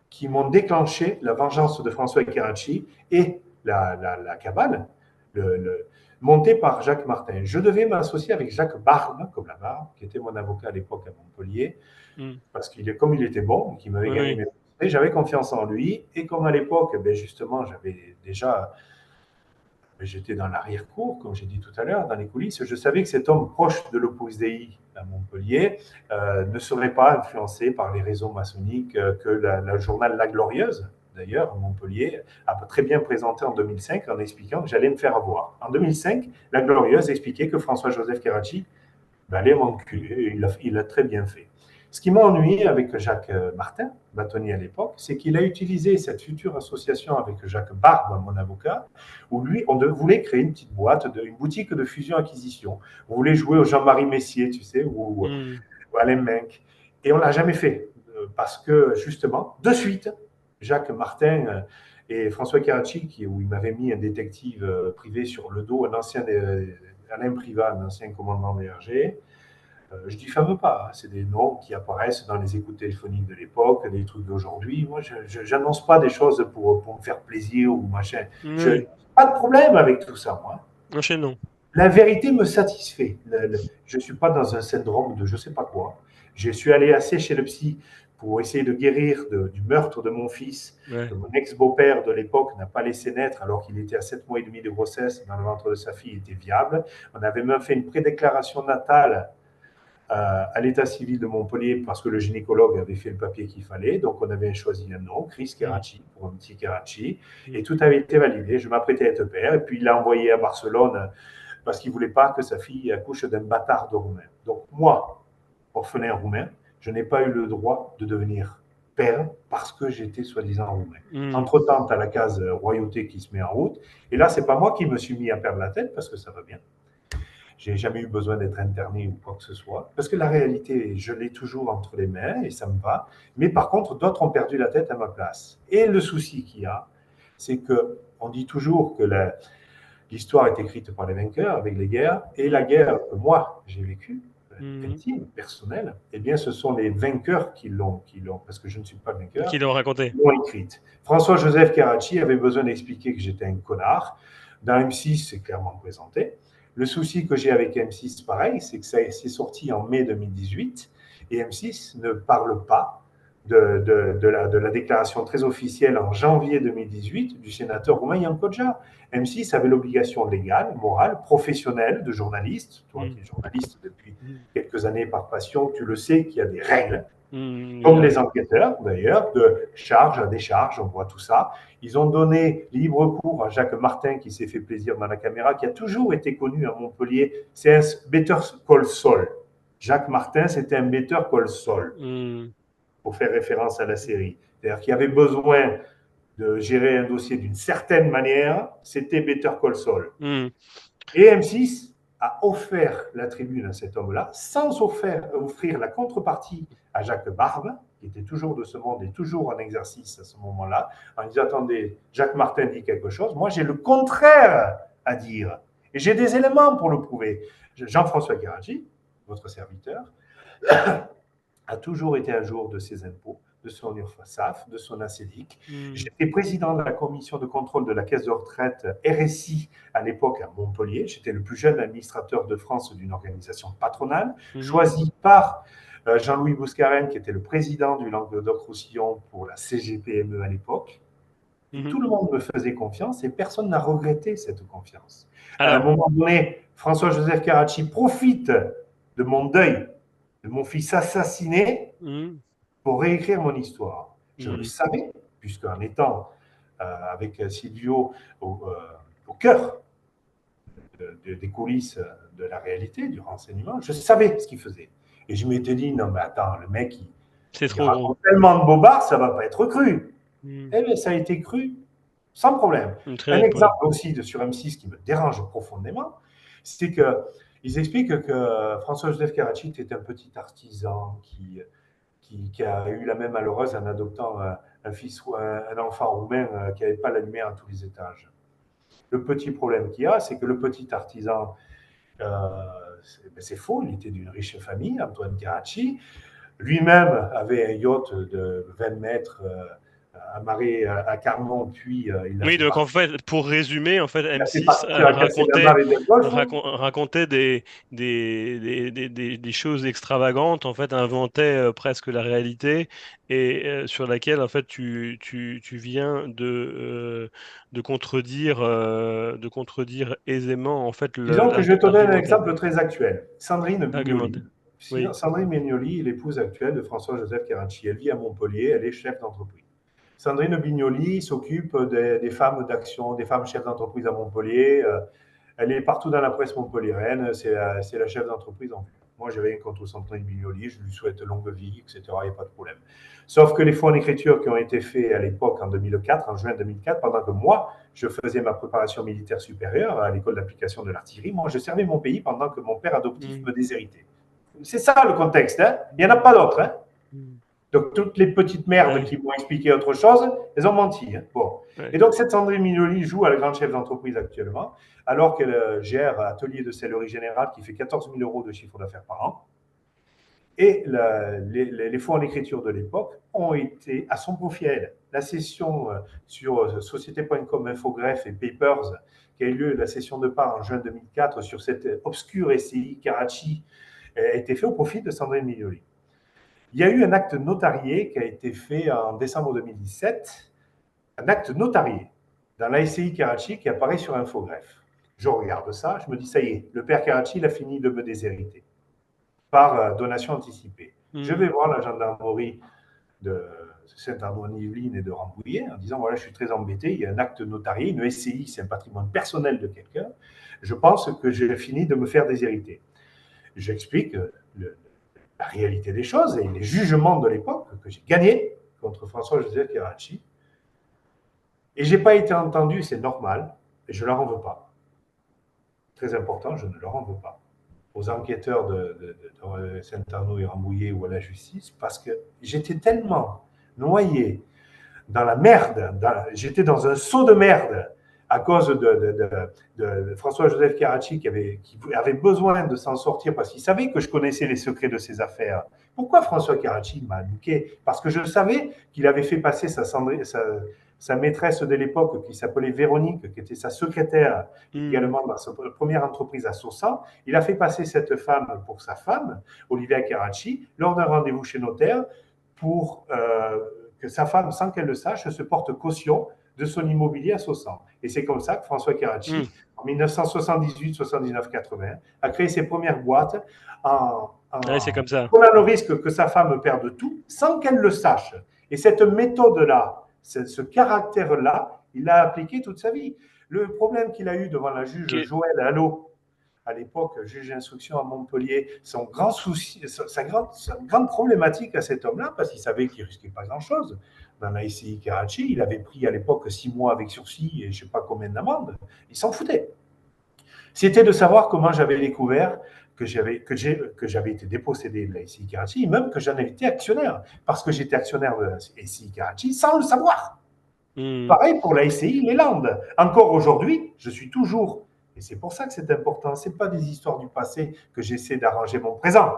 qui m'ont déclenché la vengeance de François Karachi et la cabale montée par Jacques Martin. Je devais m'associer avec Jacques Barbe, comme la barbe, qui était mon avocat à l'époque à Montpellier, Mm. parce comme il était bon, qu'il m'avait Oui, gagné oui. mes procès, j'avais confiance en lui. Et comme à l'époque, justement, j'avais déjà j'étais dans l'arrière-cour, comme j'ai dit tout à l'heure, dans les coulisses. Je savais que cet homme proche de l'Opus Dei à Montpellier ne serait pas influencé par les réseaux maçonniques que le journal La Glorieuse, d'ailleurs, à Montpellier, a très bien présenté en 2005 en expliquant que j'allais me faire avoir. En 2005, La Glorieuse expliquait que François-Joseph Karachi allait m'enculer. Il a très bien fait. Ce qui m'a ennuyé avec Jacques Martin, bâtonnier à l'époque, c'est qu'il a utilisé cette future association avec Jacques Barbe, mon avocat, où lui, on voulait créer une petite boîte, une boutique de fusion-acquisition. On voulait jouer au Jean-Marie Messier, tu sais, Mm. ou Alain Menck. Et on ne l'a jamais fait, parce que, justement, de suite, Jacques Martin et François Karachi, où il m'avait mis un détective privé sur le dos, un ancien Alain Privat, un ancien commandant des RG, je diffame pas, hein. C'est des noms qui apparaissent dans les écoutes téléphoniques de l'époque, des trucs d'aujourd'hui. Moi, je n'annonce pas des choses pour me faire plaisir ou machin. Je Oui. pas de problème avec tout ça, moi. Enchaînons. La vérité me satisfait. Je ne suis pas dans un syndrome de je ne sais pas quoi. Je suis allé assez chez le psy pour essayer de guérir du meurtre de mon fils, que Ouais. mon ex-beau-père de l'époque n'a pas laissé naître alors qu'il était à 7 mois et demi de grossesse dans le ventre de sa fille, il était viable. On avait même fait une prédéclaration natale à l'état civil de Montpellier parce que le gynécologue avait fait le papier qu'il fallait. Donc, on avait choisi un nom, Chris Mm. Karachi, pour un petit Karachi. Et Mm. tout avait été validé. Je m'apprêtais à être père. Et puis, il l'a envoyé à Barcelone parce qu'il ne voulait pas que sa fille accouche d'un bâtard de roumain. Donc, moi, orphelin roumain, je n'ai pas eu le droit de devenir père parce que j'étais soi-disant roumain. Mm. Entre-temps, tu as la case royauté qui se met en route. Et là, ce n'est pas moi qui me suis mis à perdre la tête parce que ça va bien. J'ai jamais eu besoin d'être interné ou quoi que ce soit. Parce que la réalité, je l'ai toujours entre les mains et ça me va. Mais par contre, d'autres ont perdu la tête à ma place. Et le souci qu'il y a, c'est que on dit toujours que l'histoire est écrite par les vainqueurs avec les guerres. Et la Mm. guerre que moi, j'ai vécue, Mm. intime, personnelle, eh bien, ce sont les vainqueurs parce que je ne suis pas Qui vainqueur, l'ont raconté? qui l'ont écrite. François-Joseph Karachi avait besoin d'expliquer que j'étais un connard. Dans M6, c'est clairement présenté. Le souci que j'ai avec M6, pareil, c'est que c'est sorti en mai 2018 et M6 ne parle pas de la déclaration très officielle en janvier 2018 du sénateur roumain Ian Kodja. M6 avait l'obligation légale, morale, professionnelle de journaliste. Toi Mm. qui es journaliste depuis Mm. quelques années par passion, tu le sais qu'il y a des règles comme Mm. les enquêteurs d'ailleurs, de charge à décharge, on voit tout ça. Ils ont donné libre cours à Jacques Martin qui s'est fait plaisir dans la caméra, qui a toujours été connu à Montpellier. C'est un Better Call Saul. Jacques Martin, c'était un Better Call Saul, Mm. pour faire référence à la série. C'est-à-dire qu'il y avait besoin de gérer un dossier d'une certaine manière, c'était Better Call Saul. Mm. Et M6 a offert la tribune à cet homme-là, sans offrir la contrepartie à Jacques Barbe, qui était toujours de ce monde et toujours en exercice à ce moment-là, en disant, attendez, Jacques Martin dit quelque chose, moi j'ai le contraire à dire. Et j'ai des éléments pour le prouver. Jean-François Karachi, votre serviteur, a toujours été à jour de ses impôts, de son URSSAF, de son ACEDIC. Mm. J'étais président de la commission de contrôle de la caisse de retraite RSI à l'époque à Montpellier. J'étais le plus jeune administrateur de France d'une organisation patronale, Mhm. choisi par Jean-Louis Bouscarène, qui était le président du Languedoc-Roussillon pour la CGPME à l'époque. Et Mhm. tout le monde me faisait confiance et personne n'a regretté cette confiance. À un Alors, moment donné, François-Joseph Karachi profite de mon deuil, de mon fils assassiné, mm. pour réécrire mon histoire. Je le Mm. savais, puisqu'en étant avec Silvio au cœur des coulisses de la réalité, du renseignement, je savais ce qu'il faisait. Et je m'étais dit, non mais attends, le mec, C'est il trop gros. raconte tellement de bobards, ça ne va pas être cru. Mm. Eh bien, ça a été cru sans problème. Un Très exemple peu. aussi sur M6 qui me dérange profondément, c'est qu'ils expliquent que François-Joseph Karachi était un petit artisan qui a eu la même malheureuse en adoptant un enfant roumain qui n'avait pas la lumière à tous les étages. Le petit problème qu'il y a, c'est que le petit artisan, euh, c'est faux, il était d'une riche famille, Antoine Carracci. Lui-même avait un yacht de 20 mètres amarré à Carmont, puis il l'a Oui, fait, donc en fait, pour résumer, en fait, M6 partir à casser la barre et le golf. racontait des choses extravagantes, en fait, inventait presque la réalité et sur laquelle, en fait, tu viens de contredire aisément, en fait, Disons que je vais te donner un l'argumentaire, exemple très actuel. Sandrine Bignoli. argumentaire. Oui. Sandrine Bignoli est l'épouse actuelle de François-Joseph Carracci. Elle vit à Montpellier, elle est chef d'entreprise. Sandrine Bignoli s'occupe des femmes d'action, des femmes chefs d'entreprise à Montpellier. Elle est partout dans la presse montpelliéraine, c'est la chef d'entreprise en vue. Moi, j'ai rien contre Sandrine Bignoli, je lui souhaite longue vie, etc. Il n'y a pas de problème. Sauf que les fonds en écriture qui ont été faits à l'époque, en 2004, en juin 2004, pendant que moi, je faisais ma préparation militaire supérieure à l'école d'application de l'artillerie, moi, je servais mon pays pendant que mon père adoptif Mm. me déshéritait. C'est ça le contexte, hein. Il n'y en a pas d'autre. Hein. Mm. Donc, toutes les petites merdes Ouais, qui m'ont expliqué autre chose, elles ont menti. Hein. Bon. Et ouais. donc, cette Sandrine Mignoli joue à la grande chef d'entreprise actuellement, alors qu'elle gère un atelier de sellerie générale qui fait 14 000 euros de chiffre d'affaires par an. Et les fonds en écriture de l'époque ont été à son profit à elle. La session sur société.com, Infogreffe et Papers, qui a eu lieu, la session de part en juin 2004 sur cette obscure SCI Karachi, a été faite au profit de Sandrine Mignoli. Il y a eu un acte notarié qui a été fait en décembre 2017, un acte notarié dans la SCI Karachi qui apparaît sur Infogreffe. Je regarde ça, je me dis, ça y est, le père Karachi, il a fini de me déshériter par donation anticipée. Je Mm. vais voir la gendarmerie de Saint-Arnaud-en-Yvelines et de Rambouillet en disant, voilà, je suis très embêté, il y a un acte notarié, une SCI, c'est un patrimoine personnel de quelqu'un, je pense que j'ai fini de me faire déshériter. J'explique la réalité des choses et les jugements de l'époque que j'ai gagnés contre François-Joseph Carracci. Et je n'ai pas été entendu, c'est normal, et je ne leur en veux pas. Très important, je ne leur en veux pas. Aux enquêteurs de Saint-Arnaud et Rambouillet ou à la justice, parce que j'étais tellement noyé dans la merde, j'étais dans un seau de merde à cause de François-Joseph Carracci qui avait besoin de s'en sortir parce qu'il savait que je connaissais les secrets de ses affaires. Pourquoi François Carracci m'a niqué? Parce que je savais qu'il avait fait passer sa maîtresse de l'époque, qui s'appelait Véronique, qui était sa secrétaire Mm. également dans sa première entreprise à Sosa. Il a fait passer cette femme pour sa femme, Olivia Carracci, lors d'un rendez-vous chez notaire pour que sa femme, sans qu'elle le sache, se porte caution de son immobilier à Sosan. Et c'est comme ça que François Mm. Carracci, en 1978, 79, 80, a créé ses premières boîtes Ouais, c'est en comme ça. prenant le risque que sa femme perde tout sans qu'elle le sache. Et cette méthode-là, ce caractère-là, il l'a appliqué toute sa vie. Le problème qu'il a eu devant la juge Ok. Joël Allot, à l'époque juge d'instruction à Montpellier, son grand souci, sa grande problématique à cet homme-là, parce qu'il savait qu'il risquait pas grand-chose. Dans la SCI Karachi, il avait pris à l'époque 6 mois avec sursis et je ne sais pas combien d'amendes. Il s'en foutait. C'était de savoir comment j'avais découvert que j'avais été dépossédé de la SCI Karachi, et même que j'en avais été actionnaire, parce que j'étais actionnaire de la SCI Karachi sans le savoir. Mm. Pareil pour la SCI Les Landes. Encore aujourd'hui, je suis toujours, et c'est pour ça que c'est important, ce n'est pas des histoires du passé que j'essaie d'arranger mon présent.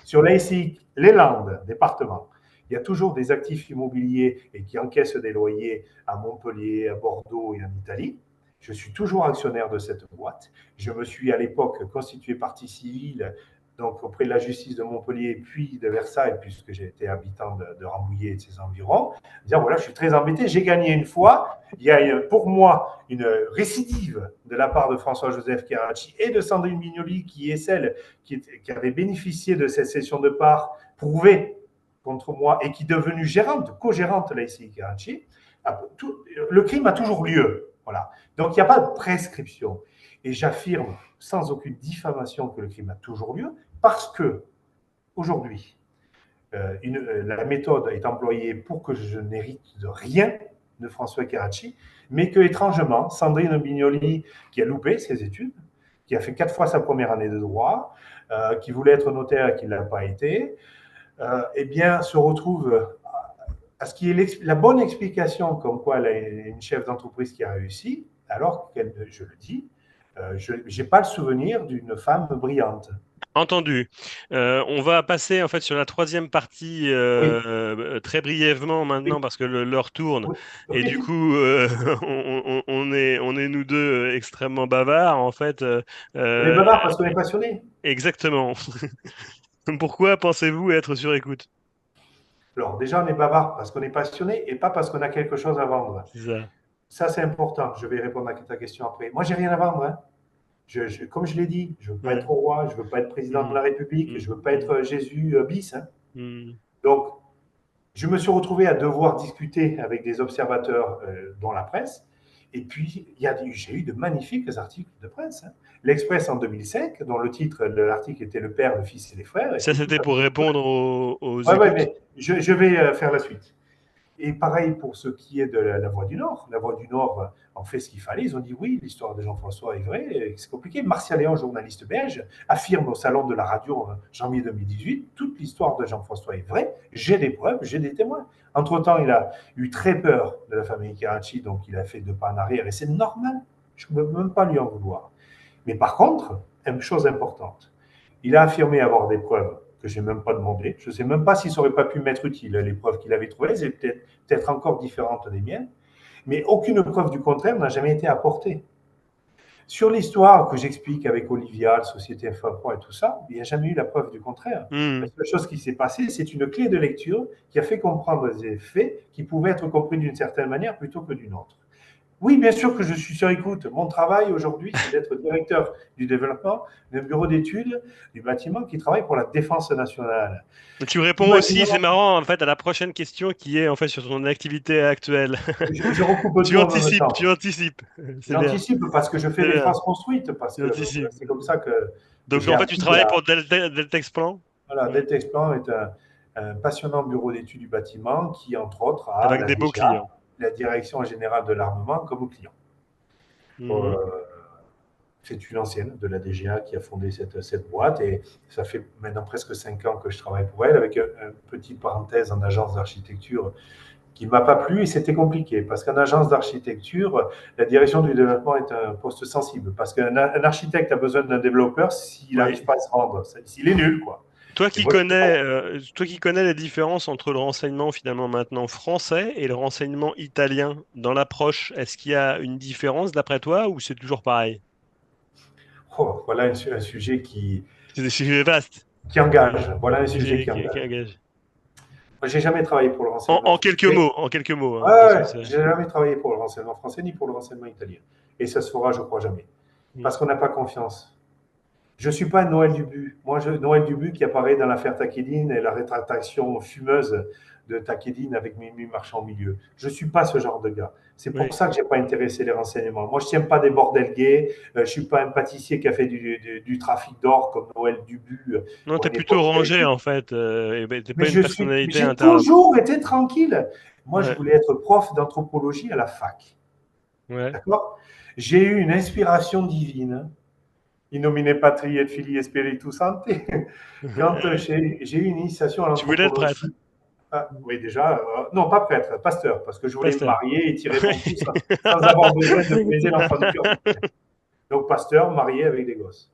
Sur la SCI Les Landes, département, il y a toujours des actifs immobiliers et qui encaissent des loyers à Montpellier, à Bordeaux et en Italie. Je suis toujours actionnaire de cette boîte. Je me suis à l'époque constitué partie civile donc auprès de la justice de Montpellier, puis de Versailles, puisque j'ai été habitant de Rambouillet et de ses environs, dire voilà, je suis très embêté, j'ai gagné une fois, il y a pour moi une récidive de la part de François-Joseph Carracci et de Sandrine Mignoli, qui est celle qui avait bénéficié de cette cession de parts prouvée contre moi et qui est devenue gérante, co-gérante de la SCI Carracci. Le crime a toujours lieu. Voilà. Donc il n'y a pas de prescription. Et j'affirme sans aucune diffamation que le crime a toujours lieu, parce que aujourd'hui, la méthode est employée pour que je n'hérite de rien de François Carracci, mais que étrangement, Sandrine Bignoli, qui a loupé ses études, qui a fait 4 fois sa première année de droit, qui voulait être notaire et qui ne l'a pas été, eh bien, se retrouve à ce qui est la bonne explication comme quoi elle est une chef d'entreprise qui a réussi, alors qu'elle, je le dis, je n'ai pas le souvenir d'une femme brillante. Entendu. On va passer en fait sur la troisième partie Oui, très brièvement maintenant oui, parce que l'heure tourne oui, et du oui. coup on est nous deux extrêmement bavards en fait. On est Euh, bavard parce qu'on est passionné. exactement. Pourquoi pensez-vous être sur écoute? Alors, déjà, on est bavard parce qu'on est passionné et pas parce qu'on a quelque chose à vendre. C'est ça. Ça, c'est important. Je vais répondre à ta question après. Moi, j'ai rien à vendre. Hein. Comme je l'ai dit, je ne veux pas être Mm, roi, je ne veux pas être président de mm, la République, mm, je ne veux pas mm, être Jésus bis. Hein. mm. Donc, je me suis retrouvé à devoir discuter avec des observateurs dans la presse. Et puis, j'ai eu de magnifiques articles de presse. Hein. L'Express en 2005, dont le titre de l'article était Le père, le fils et les frères, Ça était tout c'était à pour fait. répondre aux Ouais, ouais, écoutes. mais je vais faire la suite. Et pareil pour ce qui est de la Voix du Nord. La Voix du Nord ont fait ce qu'il fallait. Ils ont dit oui, l'histoire de Jean-François est vraie. C'est compliqué. Martial Léon, journaliste belge, affirme au Salon de la Radio en janvier 2018 toute l'histoire de Jean-François est vraie. J'ai des preuves, j'ai des témoins. Entre-temps, il a eu très peur de la famille Karachi, donc il a fait deux pas en arrière. Et c'est normal. Je ne peux même pas lui en vouloir. Mais par contre, une chose importante, il a affirmé avoir des preuves que je n'ai même pas demandé. Je ne sais même pas si ça n'aurait pas pu m'être utile. Les preuves qu'il avait trouvées, c'est peut-être encore différentes des miennes. Mais aucune preuve du contraire n'a jamais été apportée. Sur l'histoire que j'explique avec Olivia, la Société Info et tout ça, il n'y a jamais eu la preuve du contraire. La Mm. seule chose qui s'est passée, c'est une clé de lecture qui a fait comprendre des faits qui pouvaient être compris d'une certaine manière plutôt que d'une autre. Oui, bien sûr que je suis sur écoute. Mon travail aujourd'hui, c'est d'être directeur du développement d'un bureau d'études du bâtiment qui travaille pour la défense nationale. Tu réponds aussi, c'est Imaginons, marrant en fait à la prochaine question qui est en fait sur ton activité actuelle. je recoupe tout en même Tu temps. anticipes. C'est bien, J'anticipe parce que je fais c'est des bien. phrases construites, parce Tu que anticipes. c'est comme ça que Donc j'ai en fait tu appris travailles à. pour Deltexplan. Voilà, Ouais. Deltexplan est un passionnant bureau d'études du bâtiment qui, entre autres, a Avec la des beaux DGA, clients. la Direction générale de l'armement, comme client. Mhm. Euh, C'est une ancienne de la DGA qui a fondé cette boîte et ça fait maintenant presque 5 ans que je travaille pour elle avec une petite parenthèse en agence d'architecture qui ne m'a pas plu et c'était compliqué parce qu'en agence d'architecture, la direction du développement est un poste sensible parce qu'un architecte a besoin d'un développeur s'il Oui. n'arrive pas à se rendre, s'il est nul quoi. Et moi, je Toi qui connais les différences entre le renseignement finalement maintenant français et le renseignement italien dans l'approche, est-ce qu'il y a une différence d'après toi ou c'est toujours pareil? voilà un sujet C'est des sujets vastes. qui Ouais. engage. Voilà un sujet qui Qui engage. engagent. Moi, j'ai jamais travaillé pour le renseignement français. En quelques mots, Ouais, hein, parce que ouais, c'est. j'ai jamais travaillé pour le renseignement français ni pour le renseignement italien. Et ça se fera, je crois, jamais. Mm. Parce qu'on n'a pas confiance. Je ne suis pas Noël Dubu. Moi, Noël Dubu qui apparaît dans l'affaire Takedine et la rétractation fumeuse de Takedine avec Mimi Marchand au milieu. Je ne suis pas ce genre de gars. C'est pour Oui. ça que je n'ai pas intéressé les renseignements. Moi, je ne tiens pas des bordels gays. Je ne suis pas un pâtissier qui a fait du trafic d'or comme Noël Dubu Non, pour t'es une plutôt époque. rangé en fait. Et ben, t'es Mais pas une personnalité j'ai interlope. toujours été tranquille. Moi, je Ouais. voulais être prof d'anthropologie à la fac. Ouais. D'accord. J'ai eu une inspiration divine. In nomine Patri et Filii et Spiritus Sancti. Quand j'ai eu une initiation à Tu voulais être prêtre. l'anthropologie, ah, oui, déjà, non, pas prêtre, pasteur, parce que je voulais me Pasteur. marier et tirer mon fils sans avoir besoin de baiser l'enfant de cœur. Donc, pasteur, marié avec des gosses.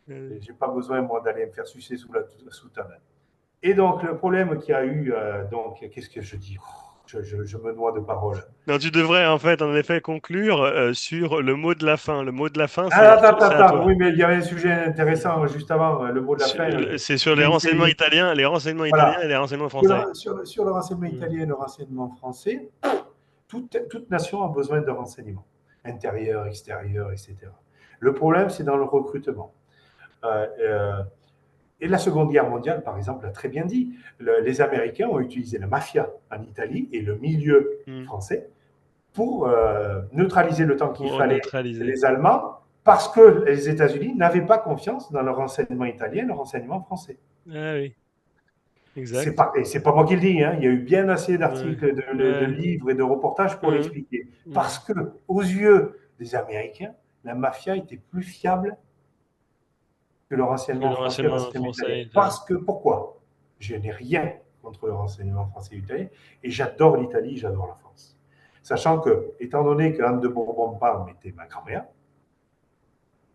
Ouais. J'ai pas besoin, moi, d'aller me faire sucer sous ta main. Et donc, le problème qu'il y a eu, donc, qu'est-ce que je dis? Je me noie de paroles. Non, tu devrais en fait en effet conclure sur le mot de la fin. Le mot de la fin, Ah, attends, c'est attends, à attends. toi. Oui, mais il y avait un sujet intéressant juste avant, le mot de la fin. C'est sur les renseignements italiens et Voilà. les renseignements français. Sur le renseignement Mm. italien et le renseignement français, toute nation a besoin de renseignements, intérieur, extérieur, etc. Le problème, c'est dans le recrutement. Euh, euh, et la Seconde Guerre mondiale, par exemple, l'a très bien dit. Les Américains ont utilisé la mafia en Italie et le milieu Mm. français pour neutraliser le temps qu'il Pour fallait neutraliser. les Allemands parce que les États-Unis n'avaient pas confiance dans le renseignement italien et le renseignement français. Ah oui, C'est exact. pas, et c'est pas moi qui le dis, hein. Il y a eu bien assez Ouais. d'articles, de Ouais. livres et de reportages pour Mm. l'expliquer. Parce Mm. que, aux yeux des Américains, la mafia était plus fiable que le Que le renseignement français et le renseignement renseignement italien. français. Parce que, pourquoi? je n'ai rien contre le renseignement français et italien, et j'adore l'Italie, j'adore la France. Sachant que, étant donné que Anne de Bourbon-Parme était ma grand-mère,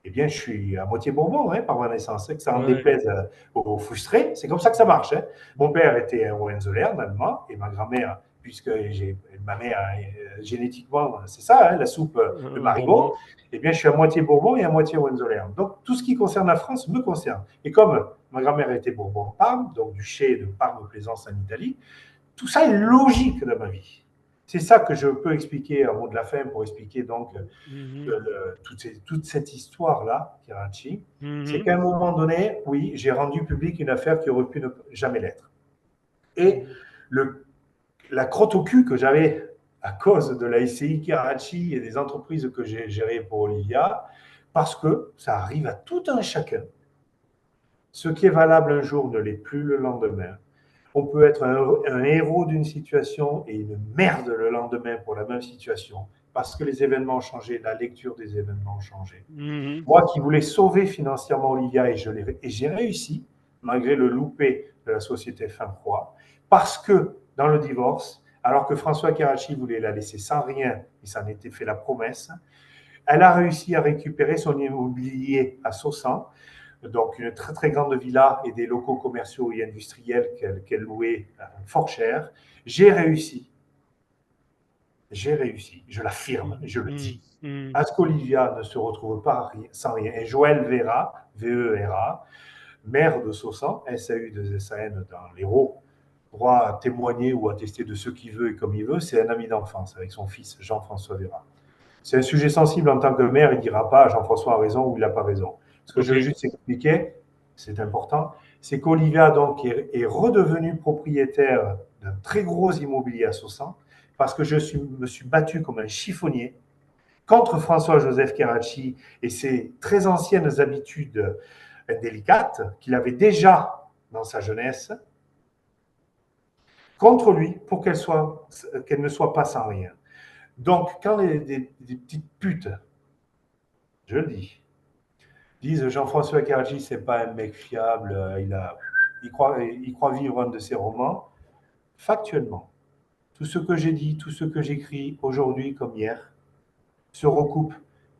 eh bien, je suis à moitié Bourbon par ma naissance, que ça en Ouais. déplaise aux frustrés. C'est comme ça que ça marche. Mon père était un Hohenzollern, allemand, et ma grand-mère, puisque ma mère, génétiquement, c'est ça, la soupe de Bourbon. Marigot, eh bien, je suis à moitié Bourbon et à moitié Hohenzollern. Donc, tout ce qui concerne la France me concerne. Et comme ma grand-mère était Bourbon-Parme, donc duché de Parme-Plaisance en Italie, tout ça est logique dans ma vie. C'est ça que je peux expliquer en mot de la fin pour expliquer donc Mhm. toute cette histoire-là, Karachi. C'est Mhm. qu'à un moment donné, oui, j'ai rendu public une affaire qui aurait pu ne jamais l'être. Et Mhm. le, la crotte au cul que j'avais à cause de la SCI Karachi et des entreprises que j'ai gérées pour Olivia, parce que ça arrive à tout un chacun. Ce qui est valable un jour ne l'est plus le lendemain. On peut être un héros d'une situation et une merde le lendemain pour la même situation, parce que les événements ont changé, la lecture des événements ont changé. Mhm. Moi qui voulais sauver financièrement Olivia, et j'ai réussi, malgré le loupé de la société fin froid, parce que dans le divorce, alors que François Karachi voulait la laisser sans rien, il s'en était fait la promesse, elle a réussi à récupérer son immobilier à Saussan, donc une très très grande villa et des locaux commerciaux et industriels qu'elle louait fort cher. J'ai réussi, je l'affirme, je le Mhm. dis, Mhm. à ce qu'Olivia ne se retrouve pas sans rien. Et Joël Vera, V-E-R-A, maire de Saussan, SAU2SAN dans l'Hérault, pourra témoigner ou attester de ce qu'il veut et comme il veut. C'est un ami d'enfance avec son fils Jean-François Vera. C'est un sujet sensible en tant que maire, il ne dira pas Jean-François a raison ou il n'a pas raison. Ce que je Ok. veux juste expliquer, c'est important, c'est qu'Olivia donc est redevenue propriétaire d'un très gros immobilier à Saussan parce que me suis battu comme un chiffonnier contre François-Joseph Karachi et ses très anciennes habitudes délicates qu'il avait déjà dans sa jeunesse, contre lui pour qu'elle ne soit pas sans rien. Donc, quand des petites putes, je le dis, disent Jean-François Karachi, c'est pas un mec fiable, il croit vivre un de ses romans, factuellement, tout ce que j'ai dit, tout ce que j'écris aujourd'hui comme hier, se recoupe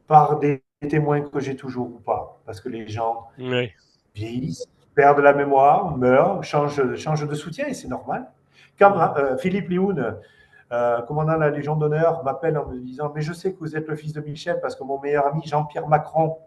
par des témoins que j'ai toujours ou pas, parce que les gens Ouais. vieillissent, perdent la mémoire, meurent, changent de soutien, et c'est normal. Quand Mhm. Philippe Lioun, commandant de la Légion d'honneur, m'appelle en me disant Mais je sais que vous êtes le fils de Michel, parce que mon meilleur ami Jean-Pierre Macron,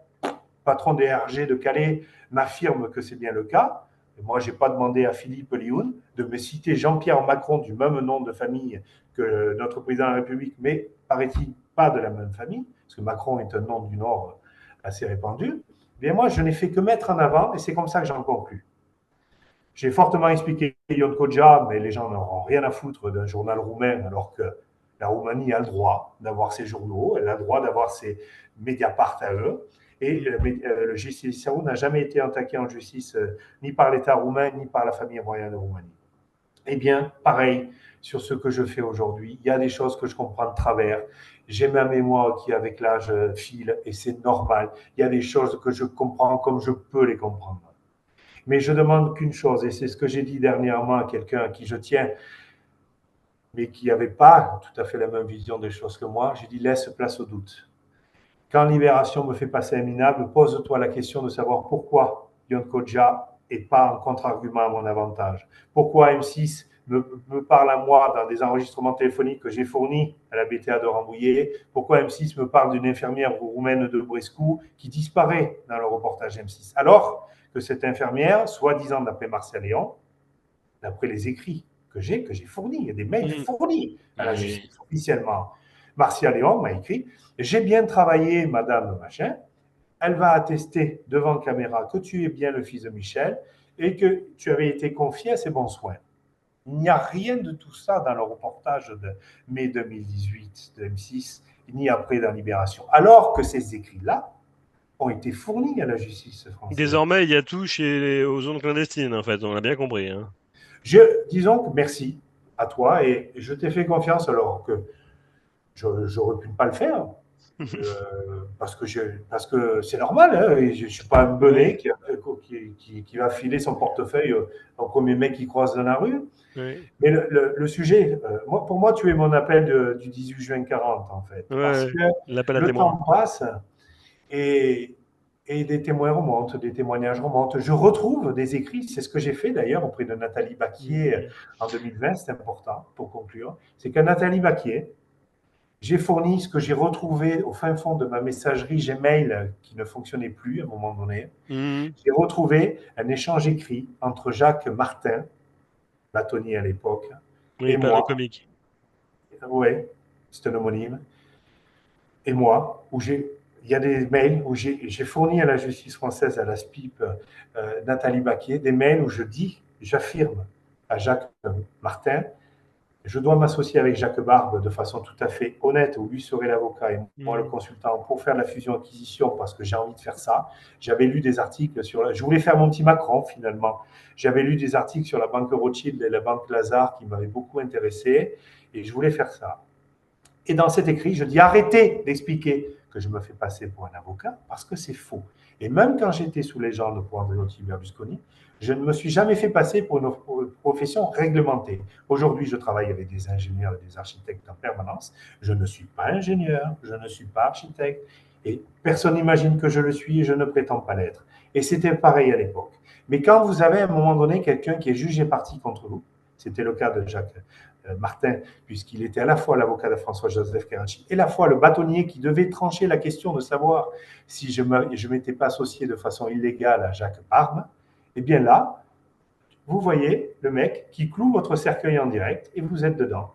patron des RG de Calais, m'affirme que c'est bien le cas. Et moi, je n'ai pas demandé à Philippe Lioun de me citer Jean-Pierre Macron du même nom de famille que notre président de la République, mais paraît-il pas de la même famille, parce que Macron est un nom du Nord assez répandu. Bien moi, je n'ai fait que mettre en avant, et c'est comme ça que j'en conclus. J'ai fortement expliqué Ion Koja, mais les gens n'auront rien à foutre d'un journal roumain, alors que la Roumanie a le droit d'avoir ses journaux, elle a le droit d'avoir ses Mediapart à eux. Et le GCSAO n'a jamais été attaqué en justice ni par l'État roumain, ni par la famille royale de Roumanie. Eh bien, pareil, sur ce que je fais aujourd'hui, il y a des choses que je comprends de travers. J'ai ma mémoire qui, avec l'âge, file, et c'est normal. Il y a des choses que je comprends comme je peux les comprendre. Mais je demande qu'une chose, et c'est ce que j'ai dit dernièrement à quelqu'un à qui je tiens, mais qui n'avait pas tout à fait la même vision des choses que moi, j'ai dit laisse place au doute. Quand Libération me fait passer un minable, pose-toi la question de savoir pourquoi Yon Koja n'est pas en contre-argument à mon avantage. Pourquoi M6 me parle à moi dans des enregistrements téléphoniques que j'ai fournis à la BTA de Rambouillet. Pourquoi M6 me parle d'une infirmière roumaine de Brescou qui disparaît dans le reportage M6. Alors que cette infirmière, soi-disant d'après Martial Léon, d'après les écrits que j'ai fournis, il y a des mails Mhm. fournis à la Oui. justice officiellement. Martial Léon m'a écrit J'ai bien travaillé, madame machin. Elle va attester devant caméra que tu es bien le fils de Michel et que tu avais été confié à ses bons soins. Il n'y a rien de tout ça dans le reportage de mai 2018 de M6, ni après dans Libération. Alors que ces écrits-là ont été fournis à la justice française. Désormais, il y a tout aux zones clandestines, en fait, on l'a bien compris, hein. Disons que merci à toi et je t'ai fait confiance alors que j'aurais pu ne pas le faire. Parce que c'est normal, hein, et je ne suis pas un Oui, benet qui va filer son portefeuille au premier mec qui croise dans la rue. oui, Mais le sujet, pour moi, tu es mon appel du 18 juin 40, en fait. Parce ouais, que l'appel à le témoins. temps passe et, et des témoins remontent, des témoignages remontent. Je retrouve des écrits, c'est ce que j'ai fait d'ailleurs auprès de Nathalie Baquier Mhm. en 2020, c'est important pour conclure. C'est que Nathalie Baquier, j'ai fourni ce que j'ai retrouvé au fin fond de ma messagerie Gmail qui ne fonctionnait plus à un moment donné. Mhm. J'ai retrouvé un échange écrit entre Jacques Martin, bâtonnier à l'époque, Oui, et pas le moi. comique. Oui, c'est un homonyme. Et moi, il y a des mails où j'ai fourni à la justice française, à la SPIP, Nathalie Baquier, des mails où j'affirme à Jacques Martin, je dois m'associer avec Jacques Barbe de façon tout à fait honnête, où lui serait l'avocat et moi le Mhm. consultant, pour faire la fusion-acquisition parce que j'ai envie de faire ça. J'avais lu des articles je voulais faire mon petit Macron finalement. J'avais lu des articles sur la banque Rothschild et la banque Lazare qui m'avaient beaucoup intéressé et je voulais faire ça. Et dans cet écrit, je dis arrêtez d'expliquer que je me fais passer pour un avocat parce que c'est faux. Et même quand j'étais sous légende pour Andreotti Berlusconi, je ne me suis jamais fait passer pour une profession réglementée. Aujourd'hui, je travaille avec des ingénieurs et des architectes en permanence. Je ne suis pas ingénieur, je ne suis pas architecte, et personne n'imagine que je le suis et je ne prétends pas l'être. Et c'était pareil à l'époque. Mais quand vous avez à un moment donné quelqu'un qui est jugé parti contre vous, c'était le cas de Jacques Martin, puisqu'il était à la fois l'avocat de François-Joseph Carracci et à la fois le bâtonnier qui devait trancher la question de savoir si je ne m'étais pas associé de façon illégale à Jacques Parme, et bien là, vous voyez le mec qui cloue votre cercueil en direct et vous êtes dedans.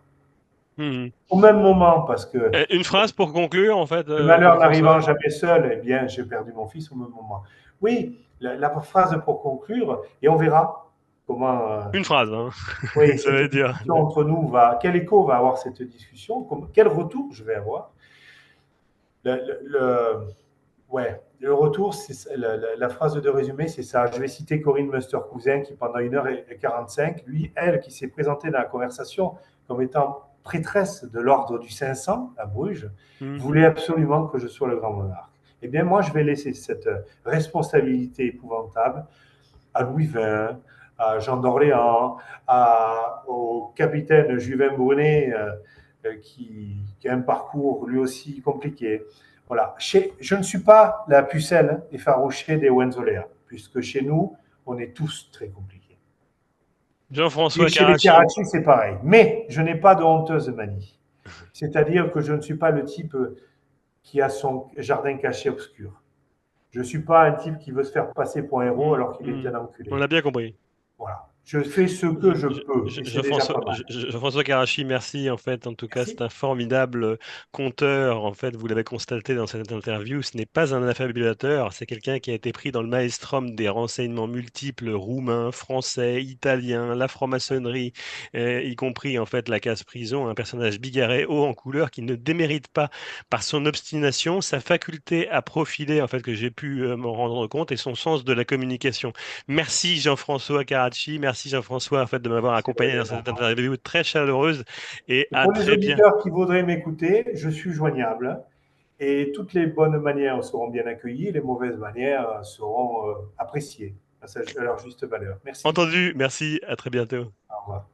Mhm. Au même moment, parce que Une phrase pour conclure, en fait, le malheur Jean-François. n'arrivant jamais seul, eh bien, j'ai perdu mon fils au même moment. Oui, la phrase pour conclure, et on verra comment Une phrase, hein. oui, Ça cette veut dire. discussion entre nous quel écho va avoir cette discussion, quel retour je vais avoir. Le, le, le, ouais, le retour, c'est la phrase de résumé, c'est ça. Je vais citer Corinne Munster-Cousin qui, pendant 1h45, lui, elle, qui s'est présentée dans la conversation comme étant prêtresse de l'ordre du 500 à Bruges, Mhm. voulait absolument que je sois le grand monarque. Eh bien, moi, je vais laisser cette responsabilité épouvantable à Louis XX, à Jean d'Orléans, au capitaine Juvin Brunet, qui a un parcours lui aussi compliqué. Voilà. Je ne suis pas la pucelle effarouchée des Hohenzollern, puisque chez nous, on est tous très compliqués. Et Jean-François chez les Carracci. Karachi, c'est pareil. Mais je n'ai pas de honteuse manie. C'est-à-dire que je ne suis pas le type qui a son jardin caché obscur. Je ne suis pas un type qui veut se faire passer pour un héros Mhm. alors qu'il est Mhm. un On enculé. a bien compris. Voilà. Je fais ce que je peux et c'est déjà Jean-François pas mal. Jean-François Karachi, merci. En fait, en tout cas, c'est Merci. un formidable conteur. En fait, vous l'avez constaté dans cette interview, ce n'est pas un affabulateur, c'est quelqu'un qui a été pris dans le maelstrom des renseignements multiples, roumains, français, italiens, la franc-maçonnerie, y compris en fait la casse-prison, un personnage bigarré, haut en couleur, qui ne démérite pas par son obstination, sa faculté à profiler, en fait, que j'ai pu m'en rendre compte, et son sens de la communication. Merci Jean-François Carracci, merci Jean-François en fait de m'avoir C'est accompagné dans cette normal. interview très chaleureuse et Et à pour les très bien. auditeurs qui voudraient m'écouter, je suis joignable et toutes les bonnes manières seront bien accueillies, les mauvaises manières seront appréciées à leur juste valeur. Merci. Entendu, merci, à très bientôt. Au revoir.